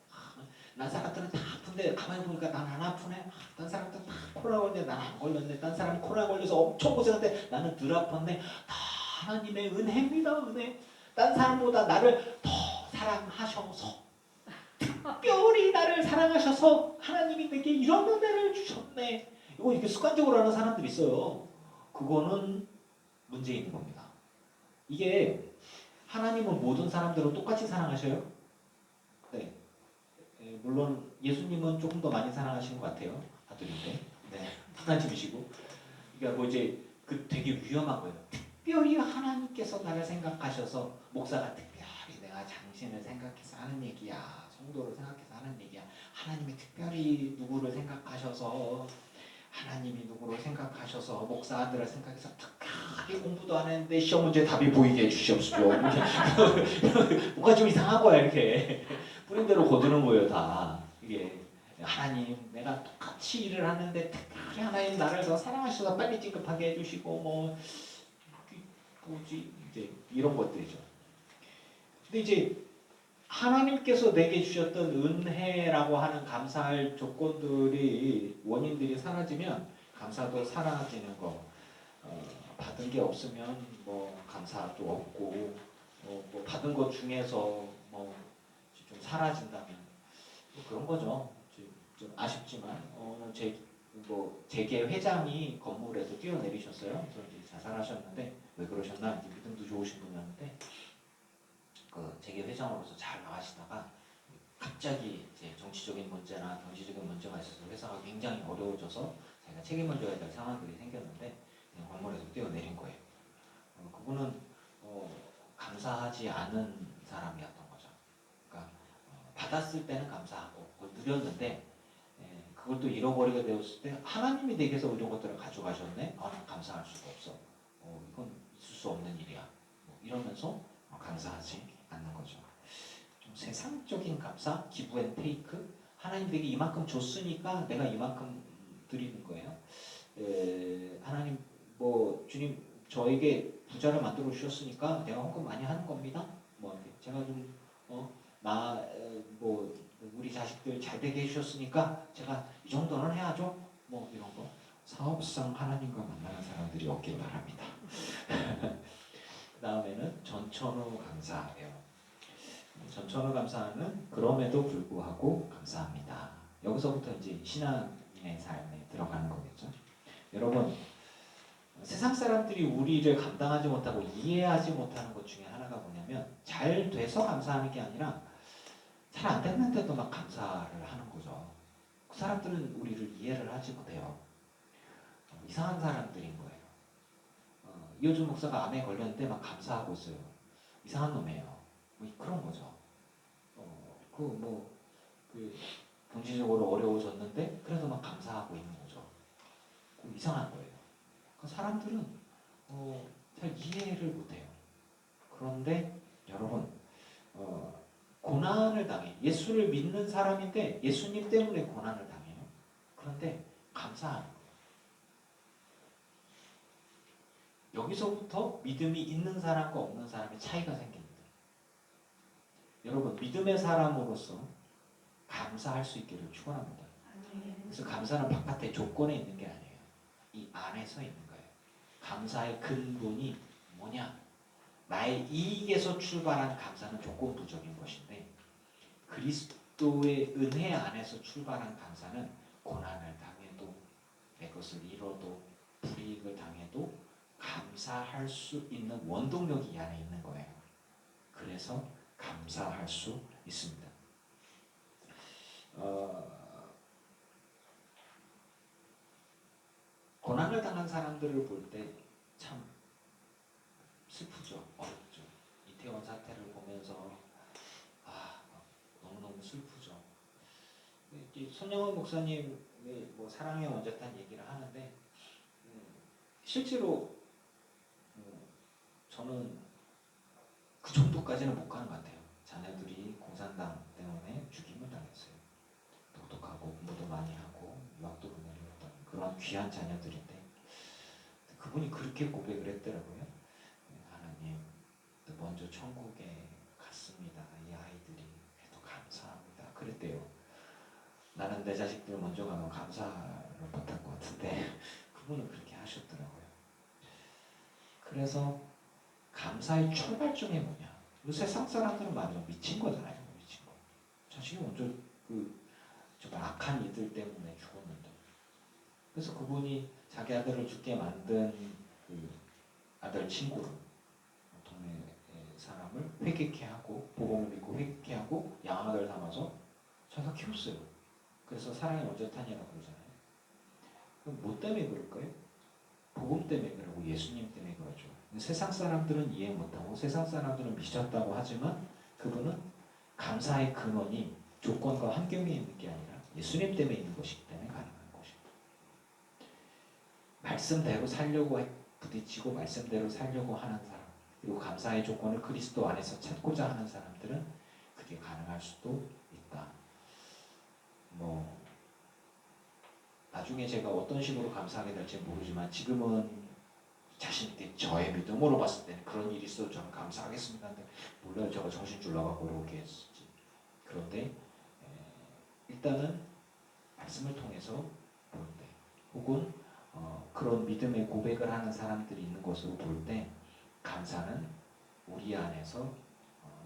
난 사람들은 다 아픈데 가만히 보니까 난 안 아프네. 딴 사람들은 다 코로나 걸렸는데 난 안 걸렸네. 딴 사람은 코로나 걸려서 엄청 고생했는데 나는 덜 아팠네. 다 하나님의 은혜입니다. 은혜. 딴 사람보다 나를 더 사랑하셔서 특별히 나를 사랑하셔서 하나님이 내게 이런 은혜를 주셨네. 이거 이렇게 습관적으로 하는 사람들이 있어요. 그거는 문제 있는 겁니다. 이게 하나님은 모든 사람들을 똑같이 사랑하셔요? 네. 물론 예수님은 조금 더 많이 사랑하시는 것 같아요. 아들인데. 네. 하나님이시고. 그러니까 뭐 이제 되게 위험한 거예요. 특별히 하나님께서 나를 생각하셔서 목사가 특별히 내가 당신을 생각해서 하는 얘기야. 성도를 생각해서 하는 얘기야. 하나님이 특별히 누구를 생각하셔서 하나님이 누구를 생각하셔서 목사들을 생각해서 특별히 공부도 안 했는데 시험 문제 답이 보이게 해주시옵소서. 뭔가 좀 이상한 거야 이렇게. 뿌린 대로 거두는 거예요 다. 이게 하나님 내가 똑같이 일을 하는데 특별히 하나님 나를 더 사랑하셔서 빨리 진급하게 해주시고 뭐지 이제 이런 것들이죠. 근데 이제 하나님께서 내게 주셨던 은혜라고 하는 감사할 조건들이 원인들이 사라지면 감사도 사라지는 거. 받은 게 없으면 뭐 감사도 없고 뭐 받은 것 중에서 뭐 좀 사라진다면 뭐 그런 거죠. 좀 아쉽지만 뭐 재계 회장이 건물에서 뛰어내리셨어요. 그래서 이제 자살하셨는데 왜 그러셨나? 이제 믿음도 좋으신 분이었는데 그 재계 회장으로서 잘 나가시다가 갑자기 이제 정치적인 문제나 경제적인 문제가 있어서 회사가 굉장히 어려워져서 자기가 책임을 져야 될 상황들이 생겼는데 그냥 건물에서 뛰어내린 거예요. 그분은 감사하지 않은 사람이었던 거죠. 그러니까 받았을 때는 감사하고 그걸 누렸는데 그걸 또 잃어버리게 되었을 때 하나님이 내게서 이런 것들을 가져가셨네? 난 감사할 수가 없어. 이건 있을 수 없는 일이야. 뭐 이러면서 감사하지 않는 거죠. 좀 세상적인 감사, 기브 앤 테이크. 하나님 내게 이만큼 줬으니까 내가 이만큼 드리는 거예요. 하나님 뭐 주님 저에게 부자를 만들어 주셨으니까 내가 헌금 많이 하는 겁니다. 뭐 제가 뭐 우리 자식들 잘 되게 해주셨으니까 제가 이 정도는 해야죠. 뭐 이런 거. 사업상 하나님과 만나는 사람들이 없길 바랍니다. 그 다음에는 전천후 감사예요. 전천후 감사는 그럼에도 불구하고 감사합니다. 여기서부터 이제 신앙인의 삶에 들어가는 거겠죠. 여러분, 세상 사람들이 우리를 감당하지 못하고 이해하지 못하는 것 중에 하나가 뭐냐면 잘 돼서 감사하는 게 아니라 잘 안 됐는데도 막 감사를 하는 거죠. 그 사람들은 우리를 이해를 하지 못해요. 이상한 사람들인 거예요. 이호준 목사가 암에 걸렸는데 막 감사하고 있어요. 이상한 놈이에요. 뭐 그런 거죠. 경제적으로 어려워졌는데 그래도 막 감사하고 있는 거죠. 이상한 거예요. 그 사람들은 잘 이해를 못해요. 그런데 여러분 고난을 당해. 예수를 믿는 사람인데 예수님 때문에 고난을 당해요. 그런데 감사하는 거예요. 여기서부터 믿음이 있는 사람과 없는 사람의 차이가 생깁니다. 여러분 믿음의 사람으로서 감사할 수 있기를 축원합니다. 그래서 감사는 바깥의 조건에 있는 게 아니에요. 이 안에서 있는 거예요. 감사의 근본이 뭐냐? 나의 이익에서 출발한 감사는 조건부적인 것인데 그리스도의 은혜 안에서 출발한 감사는 고난을 당해도 내 것을 잃어도 불이익을 당해도 감사할 수 있는 원동력이 이 안에 있는 거예요. 그래서 감사할 수 있습니다. 고난을 당한 사람들을 볼 때 참 슬프죠. 어렵죠. 이태원 사태를 보면서 너무너무 슬프죠. 손영원 목사님이 뭐 사랑의 원자탄 얘기를 하는데 실제로 저는 그 정도까지는 못 가는 것 같아요. 자녀들이 공산당 때문에 죽임을 당했어요. 똑똑하고 공부도 많이 하고 유학도 보내려던 그런 귀한 자녀들인데 그분이 그렇게 고백을 했더라고요. 하나님, 먼저 천국에 갔습니다. 이 아이들이 그래도 감사합니다. 그랬대요. 나는 내 자식들 먼저 가면 감사를 못할 것 같은데 그분은 그렇게 하셨더라고요. 그래서 감사의 출발점이 뭐냐? 세상 사람들은 말이죠. 미친 거잖아요. 미친 거. 자식이 먼저 정말 악한 이들 때문에 죽었는데. 그래서 그분이 자기 아들을 죽게 만든 그 아들 친구를 동네 사람을 회개케 하고 복음을 믿고 회개케 하고 양아들 삼아서 자기가 키웠어요. 그래서 사랑의 원자탄이라고 그러잖아요. 그럼 뭐 때문에 그럴까요? 복음 때문에 그러고 예수님 때문에 그러죠. 세상 사람들은 이해 못하고 세상 사람들은 미쳤다고 하지만 그분은 감사의 근원이 조건과 환경에 있는 게 아니라 예수님 때문에 있는 것이기 때문에 가능한 것입니다. 말씀대로 살려고 부딪히고 말씀대로 살려고 하는 사람 그리고 감사의 조건을 그리스도 안에서 찾고자 하는 사람들은 그게 가능할 수도 있다. 나중에 제가 어떤 식으로 감사하게 될지 모르지만 지금은 자신 있게 저의 믿음으로 봤을 때는 그런 일이 있어도 저는 감사하겠습니다. 근데 몰라요. 제가 정신줄 나가고 그렇게 했을지. 그런데 일단은 말씀을 통해서 볼 때 혹은 그런 믿음의 고백을 하는 사람들이 있는 것으로 볼 때 감사는 우리 안에서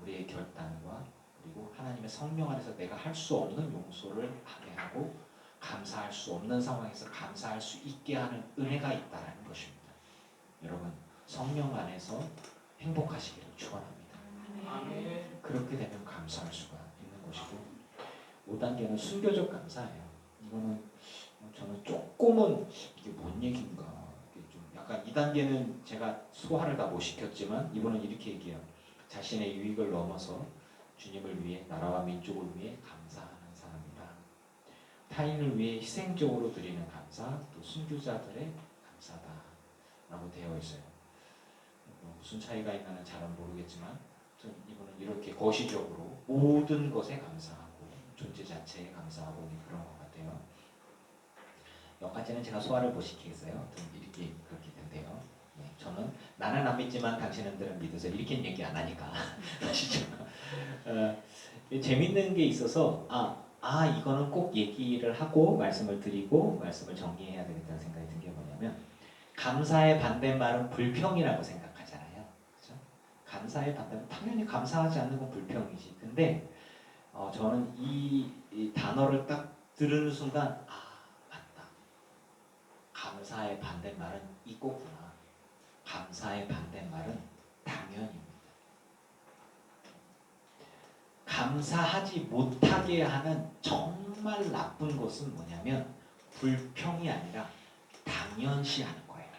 우리의 결단과 그리고 하나님의 성령 안에서 내가 할 수 없는 용서를 하게 하고 감사할 수 없는 상황에서 감사할 수 있게 하는 은혜가 있다는 것입니다. 여러분 성령 안에서 행복하시기를 축원합니다. 그렇게 되면 감사할 수가 있는 것이고 5단계는 순교적 감사예요. 이거는 저는 조금은 이게 뭔 얘기인가 이게 좀 약간 2단계는 제가 소화를 다 못 시켰지만 이번은 이렇게 얘기해요. 자신의 유익을 넘어서 주님을 위해 나라와 민족을 위해 감사하는 사람이라. 타인을 위해 희생적으로 드리는 감사 또 순교자들의 감사다라고 되어 있어요. 무슨 차이가 있나는 잘은 모르겠지만 이분은 이렇게 거시적으로 모든 것에 감사하고 존재 자체에 감사하고 그런 것 같아요. 여기까지는 제가 소화를 못 시키겠어요. 이렇게 그렇게 된대요. 네, 저는 나는 안 믿지만 당신들은 믿으서 이렇게 얘기 안 하니까 아시죠? 재밌는 게 있어서 이거는 꼭 얘기를 하고 말씀을 드리고 말씀을 정리해야 되겠다는 생각이 든 게 뭐냐면 감사의 반대말은 불평이라고 생각하잖아요. 그렇죠? 감사의 반대는 당연히 감사하지 않는 건 불평이지. 근데 저는 이 단어를 딱 들은 순간 맞다. 감사의 반대말은 이거구나. 감사의 반대말은 당연입니다. 감사하지 못하게 하는 정말 나쁜 것은 뭐냐면 불평이 아니라 당연시하는 거예요.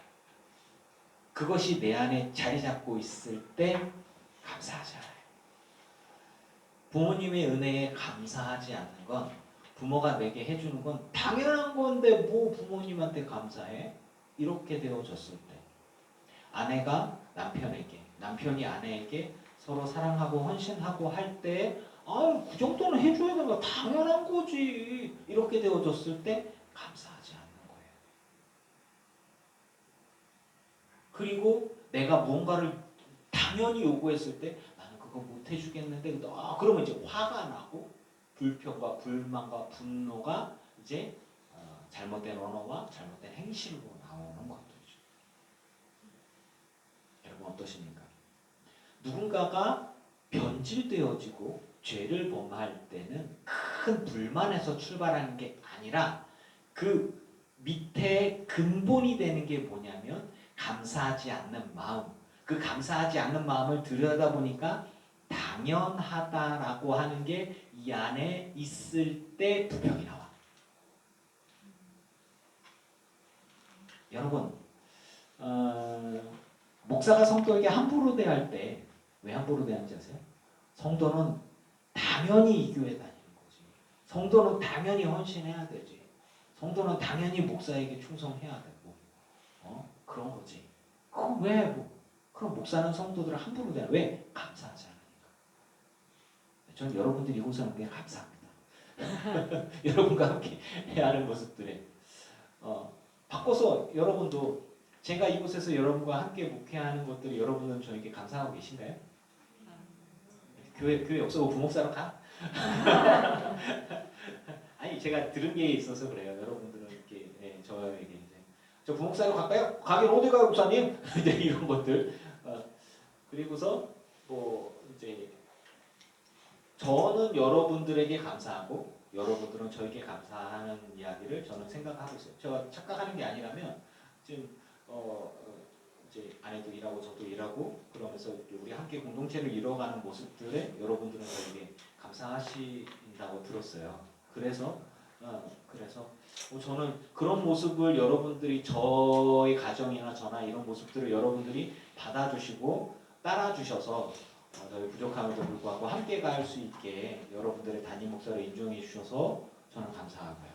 그것이 내 안에 자리 잡고 있을 때 감사하잖아요. 부모님의 은혜에 감사하지 않는 건 부모가 내게 해주는 건 당연한 건데 뭐 부모님한테 감사해? 이렇게 되어졌을 때 아내가 남편에게 남편이 아내에게 서로 사랑하고 헌신하고 할 때 그 정도는 해줘야 되는 거 당연한 거지 이렇게 되어졌을 때 감사하지 않는 거예요. 그리고 내가 뭔가를 당연히 요구했을 때 나는 그거 못 해주겠는데 그러면 이제 화가 나고 불평과 불만과 분노가 이제 잘못된 언어와 잘못된 행실로 나오는 것들이죠. 여러분 어떠십니까? 누군가가 변질되어지고 죄를 범할 때는 큰 불만에서 출발하는 게 아니라 그 밑에 근본이 되는 게 뭐냐면 감사하지 않는 마음. 그 감사하지 않는 마음을 들여다보니까 당연하다라고 하는 게 이 안에 있을 때 불평이 나와. 여러분 목사가 성도에게 함부로 대할 때 왜 함부로 대하는지 아세요? 성도는 당연히 이 교회 다니는 거지. 성도는 당연히 헌신해야 되지. 성도는 당연히 목사에게 충성해야 되고 그런 거지. 왜 그럼 목사는 성도들을 함부로 대하 왜? 감사하지 않으니까. 저는 여러분들이 이곳에 오는 게 감사합니다. 여러분과 함께 해야 하는 모습들에 바꿔서 여러분도 제가 이곳에서 여러분과 함께 목회하는 것들이 여러분은 저에게 감사하고 계신가요? 교회 없어 부목사로 가? 아니 제가 들은 게 있어서 그래요. 여러분들은 이렇게 저에게 이제 저 부목사로 갈까요? 가긴 어디 가요, 목사님? 이제 이런 것들. 그리고서 뭐 이제 저는 여러분들에게 감사하고 여러분들은 저에게 감사하는 이야기를 저는 생각하고 있어요. 제가 착각하는 게 아니라면 지금 이제 아내도 일하고 저도 일하고 그러면서 우리 함께 공동체를 이뤄가는 모습들에 여러분들은 저에게 감사하신다고 들었어요. 그래서 저는 그런 모습을 여러분들이 저의 가정이나 저나 이런 모습들을 여러분들이 받아주시고 따라주셔서 저희 부족함에도 불구하고 함께 갈 수 있게 여러분들의 담임 목사를 인정해 주셔서 저는 감사하고요.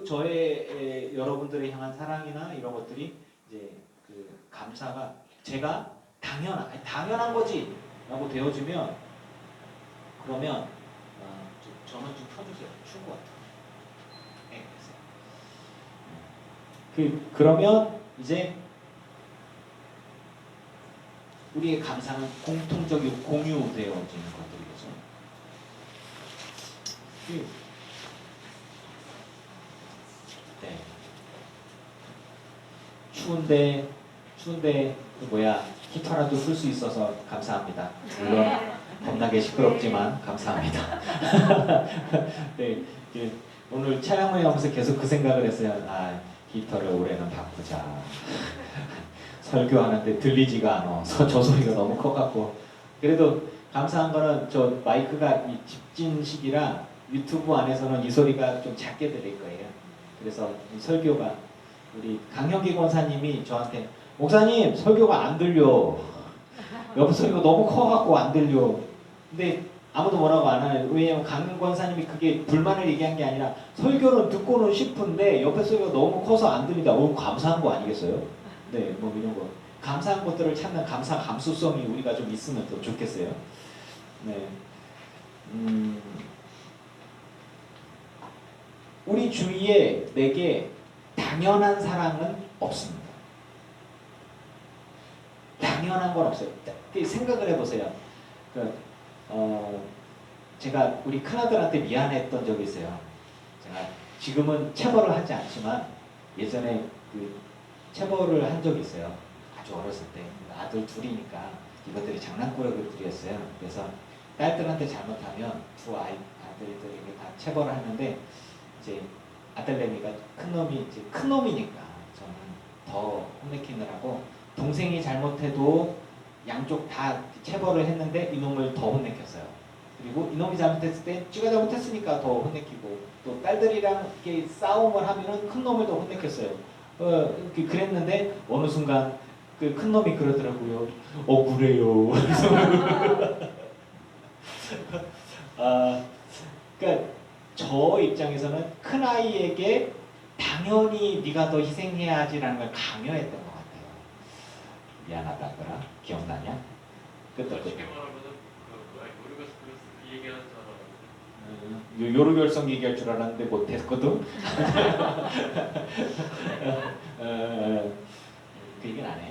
저의 여러분들을 향한 사랑이나 이런 것들이 이제 그 감사가 제가 당연한 거지라고 되어지면 그러면 저는 좀 켜주세요. 추운 것 같아요. 네, 그러면 이제 우리의 감사는 공통적이고 공유되어지는 것들이겠죠. 네. 추운데 기타라도 쓸 수 있어서 감사합니다. 물론 겁나게 시끄럽지만 감사합니다. 네, 오늘 촬영을 하면서 계속 그 생각을 했어요. 아, 기타를 올해는 바꾸자. 설교하는데 들리지가 않아. 저 소리가 너무 커갖고. 그래도 감사한 거는 저 마이크가 이 집진식이라 유튜브 안에서는 이 소리가 좀 작게 들릴 거예요. 그래서 이 설교가 우리 강혁기 권사님이 저한테 목사님 설교가 안 들려. 옆에 소리가 너무 커갖고 안 들려. 근데 아무도 뭐라고 안 하네요. 왜냐면 강혁 권사님이 그게 불만을 얘기한 게 아니라 설교는 듣고는 싶은데 옆에 소리가 너무 커서 안 들린다. 감사한 거 아니겠어요? 네, 뭐 이런 거. 감사한 것들을 찾는 감사 감수성이 우리가 좀 있으면 더 좋겠어요. 네. 우리 주위에 내게 당연한 사랑은 없습니다. 당연한 건 없어요. 생각을 해보세요. 제가 우리 큰아들한테 미안했던 적이 있어요. 제가 지금은 체벌을 하지 않지만 예전에 그 체벌을 한 적이 있어요. 아주 어렸을 때. 아들 둘이니까 이것들이 장난꾸러기들이었어요. 그래서 딸들한테 잘못하면 두 아들들에게 다 체벌을 하는데 이제 아들내미가 큰 놈이니까 저는 더 혼내키느라고 동생이 잘못해도 양쪽 다 체벌을 했는데 이놈을 더 혼내켰어요. 그리고 이놈이 잘못했을 때 쥐가 잘못했으니까 더 혼내키고 또 딸들이랑 이렇게 싸움을 하면은 큰 놈을 더 혼내켰어요. 그랬는데 어느 순간 그 큰 놈이 그러더라고요. 억울해요. 그러니까 저 입장에서는 큰 아이에게 당연히 네가 더 희생해야지라는 걸 강요했던 것 같아요. 미안하다더라. 기억나냐? 그때 요르결성 얘기할 줄 알았는데 못했거든. 그 얘기는 안 해.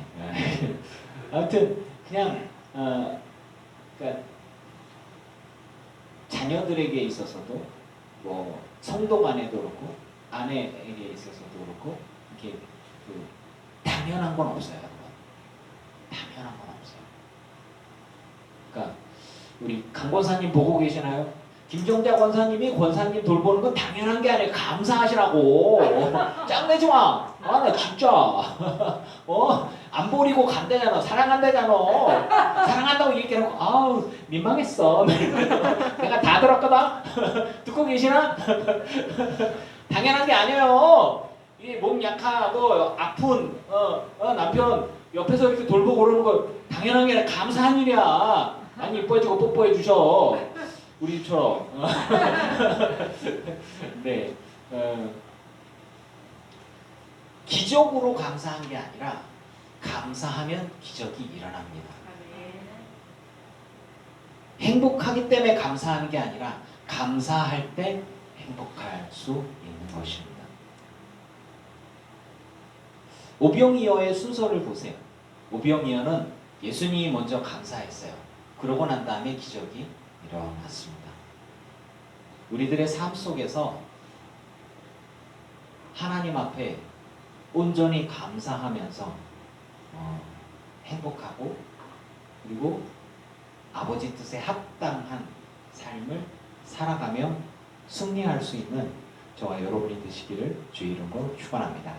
아무튼 그냥 그러니까 자녀들에게 있어서도 뭐 성도 간에도 그렇고 아내에게 있어서도 그렇고 이렇게 그 당연한 건 없어요. 당연한 건 없어요. 그러니까 우리 강 권사님 보고 계시나요? 김정자 권사님이 권사님 돌보는 건 당연한 게 아니라 감사하시라고. 짱내지 마. 나 진짜 안 버리고 간다잖아. 사랑한다잖아. 사랑한다고 얘기해놓고 아우 민망했어. 내가 다 들었거든. 듣고 계시나? 당연한 게 아니에요. 이 몸 약하고 아픈 남편 옆에서 이렇게 돌보고 그러는 거 당연한 게 아니라 감사한 일이야. 많이 이뻐해주고 뽀뽀해 주셔. 우리 집처럼. 네. 기적으로 감사한 게 아니라 감사하면 기적이 일어납니다. 행복하기 때문에 감사하는 게 아니라 감사할 때 행복할 수 있는 것입니다. 오병이어의 순서를 보세요. 오병이어는 예수님이 먼저 감사했어요. 그러고 난 다음에 기적이 일어났습니다. 우리들의 삶 속에서 하나님 앞에 온전히 감사하면서 행복하고 그리고 아버지 뜻에 합당한 삶을 살아가며 승리할 수 있는 저와 여러분이 되시기를 주의 이름으로 축원합니다.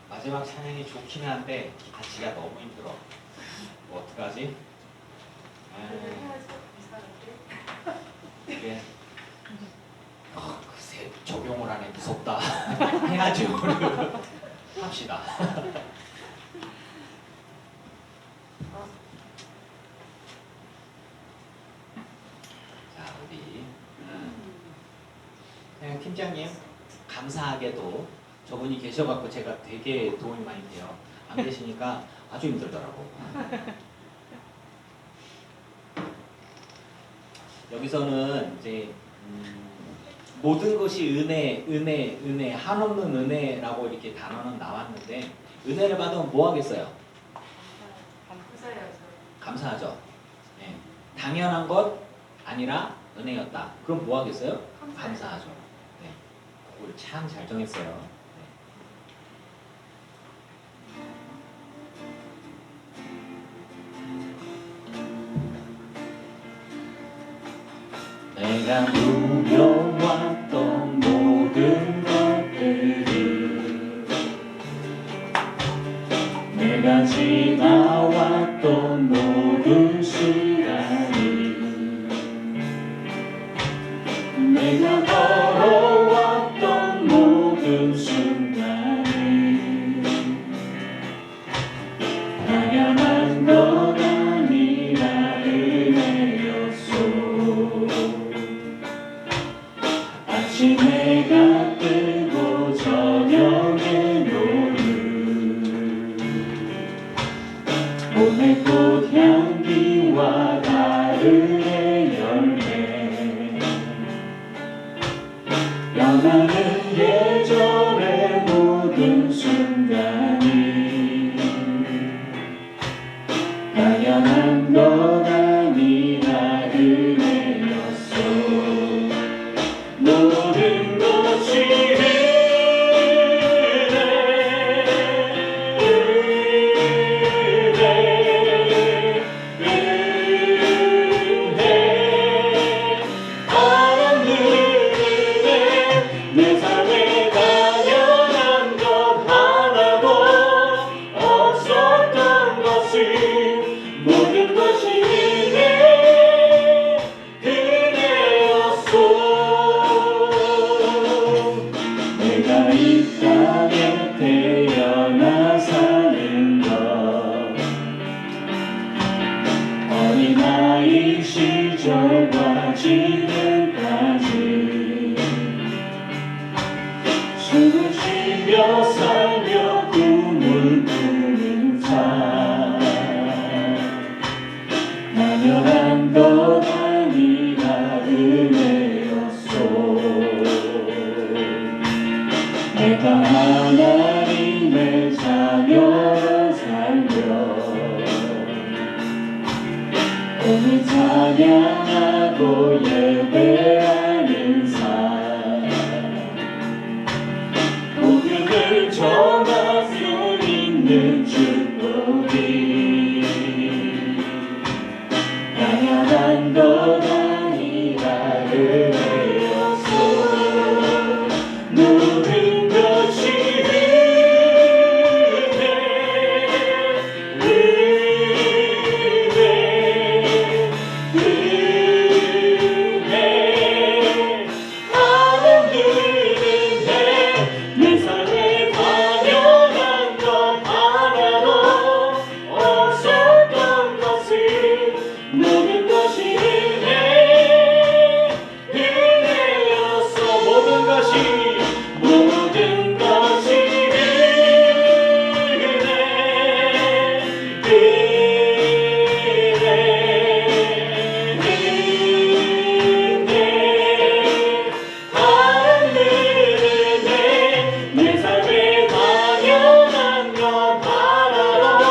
마지막 찬양이 좋기는 한데 기타 치기가 너무 힘들어. 뭐 어떡하지? 이게 글쎄 적용을 하네. 무섭다. 해야죠. 합시다. 자 우리 팀장님 감사하게도 저분이 계셔갖고 제가 되게 도움이 많이 돼요. 안 계시니까 아주 힘들더라고. 여기서는 이제 모든 것이 은혜, 한없는 은혜라고 이렇게 단어는 나왔는데 은혜를 받으면 뭐 하겠어요? 감사하죠. 네. 당연한 것 아니라 은혜였다. 그럼 뭐 하겠어요? 감사하죠. 네. 곡을 참 잘 정했어요. 내가 누려왔던 모든 것들이 내가 지나왔던 모든 시간이 내가 걸어왔던 모든 순간이 당연한 건 아니라 은혜였소. 아침 해가 뜨고 저녁에 노을 봄의 꽃향기와 가을의 열매 변하는 계절의 모든 순간이 당연한 건 아니라 은혜였소. 모든 것이 내 삶에 당연한 것 하나도 없었던 것이 모든 것이 은혜였소. 내가 이 땅에 태어나 사는 것 어린아이 시절과 지금까지 숨을 쉬며 살며 꿈을 꾸는 삶 당연한 것 아니라 은혜였소. 내가 하나님의 자녀로 살며 오늘 찬양하고 예배하는 삶 복음을 전할 수 있는 축복이 당연한 것 아니라 은혜였소. 모든 것이 내 삶에 당연한 것 하나도 없었던 것이 모든 것이 은혜였소. 모든 것이 내 삶에 당연한 것 하나도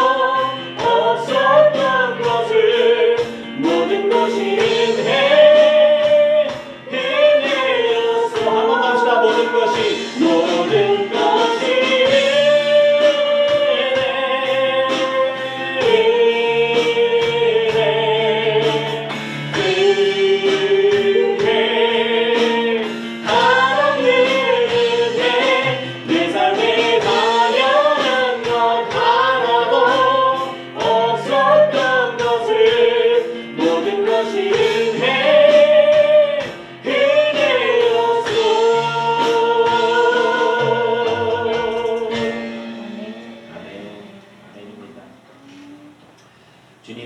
없었던 것을 모든 것이 은혜였소. 한 번 더 합시다. 모든 것이 내 삶에 당연한 것 하나도 없었던 것을 모든 것이 은혜였소. 아멘입니다.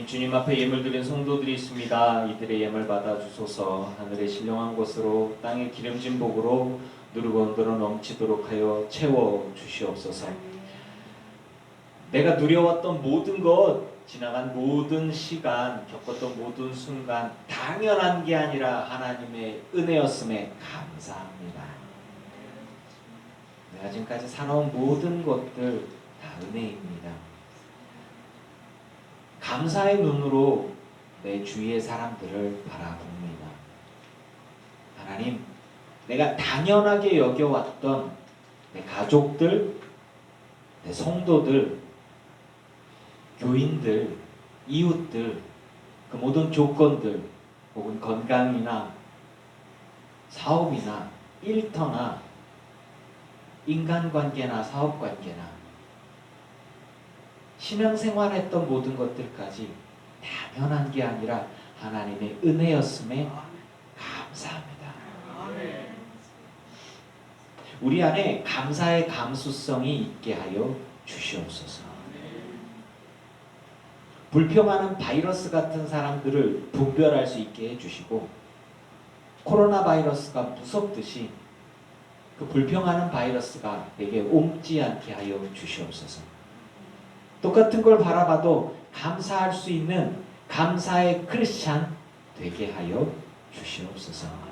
주님 앞에 예물 드린 성도들이 있습니다. 이들의 예물 받아 주소서. 하늘의 신령한 곳으로 땅의 기름진 복으로 누르고 온도로 넘치도록 하여 채워 주시옵소서. 내가 누려왔던 모든 것, 지나간 모든 시간, 겪었던 모든 순간 당연한 게 아니라 하나님의 은혜였음에 감사합니다. 내가 지금까지 살아온 모든 것들 다 은혜입니다. 감사의 눈으로 내 주위의 사람들을 바라봅니다. 하나님, 내가 당연하게 여겨왔던 내 가족들, 내 성도들, 교인들, 이웃들, 그 모든 조건들 혹은 건강이나 사업이나 일터나 인간관계나 사업관계나 신앙생활했던 모든 것들까지 당연한 게 아니라 하나님의 은혜였음에 감사합니다. 우리 안에 감사의 감수성이 있게 하여 주시옵소서. 불평하는 바이러스 같은 사람들을 분별할 수 있게 해주시고, 코로나 바이러스가 무섭듯이 그 불평하는 바이러스가 내게 옮지 않게 하여 주시옵소서. 똑같은 걸 바라봐도 감사할 수 있는 감사의 크리스찬 되게 하여 주시옵소서.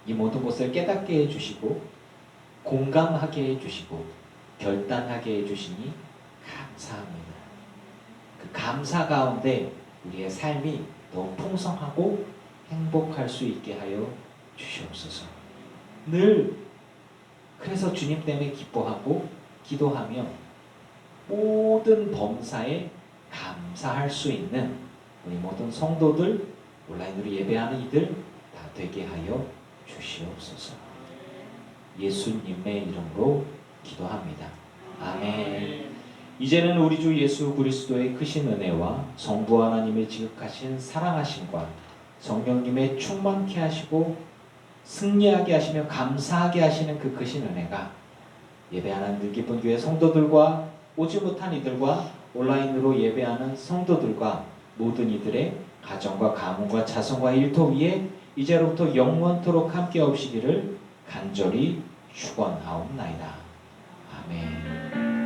이 모든 것을 깨닫게 해주시고 공감하게 해주시고 결단하게 해주시니 감사합니다. 그 감사 가운데 우리의 삶이 더 풍성하고 행복할 수 있게 하여 주시옵소서. 늘 그래서 주님 때문에 기뻐하고 기도하며 모든 범사에 감사할 수 있는 우리 모든 성도들, 온라인으로 예배하는 이들 다 되게 하여 주시옵소서. 예수님의 이름으로 기도합니다. 아멘. 이제는 우리 주 예수 그리스도의 크신 은혜와 성부 하나님의 지극하신 사랑하심과 성령님의 충만케 하시고 승리하게 하시며 감사하게 하시는 그 크신 은혜가 예배하는 늘기쁜 교회 성도들과 오지 못한 이들과 온라인으로 예배하는 성도들과 모든 이들의 가정과 가문과 자손과 일터 위에 이제로부터 영원토록 함께 없으시기를 간절히 축원하옵나이다. 아멘.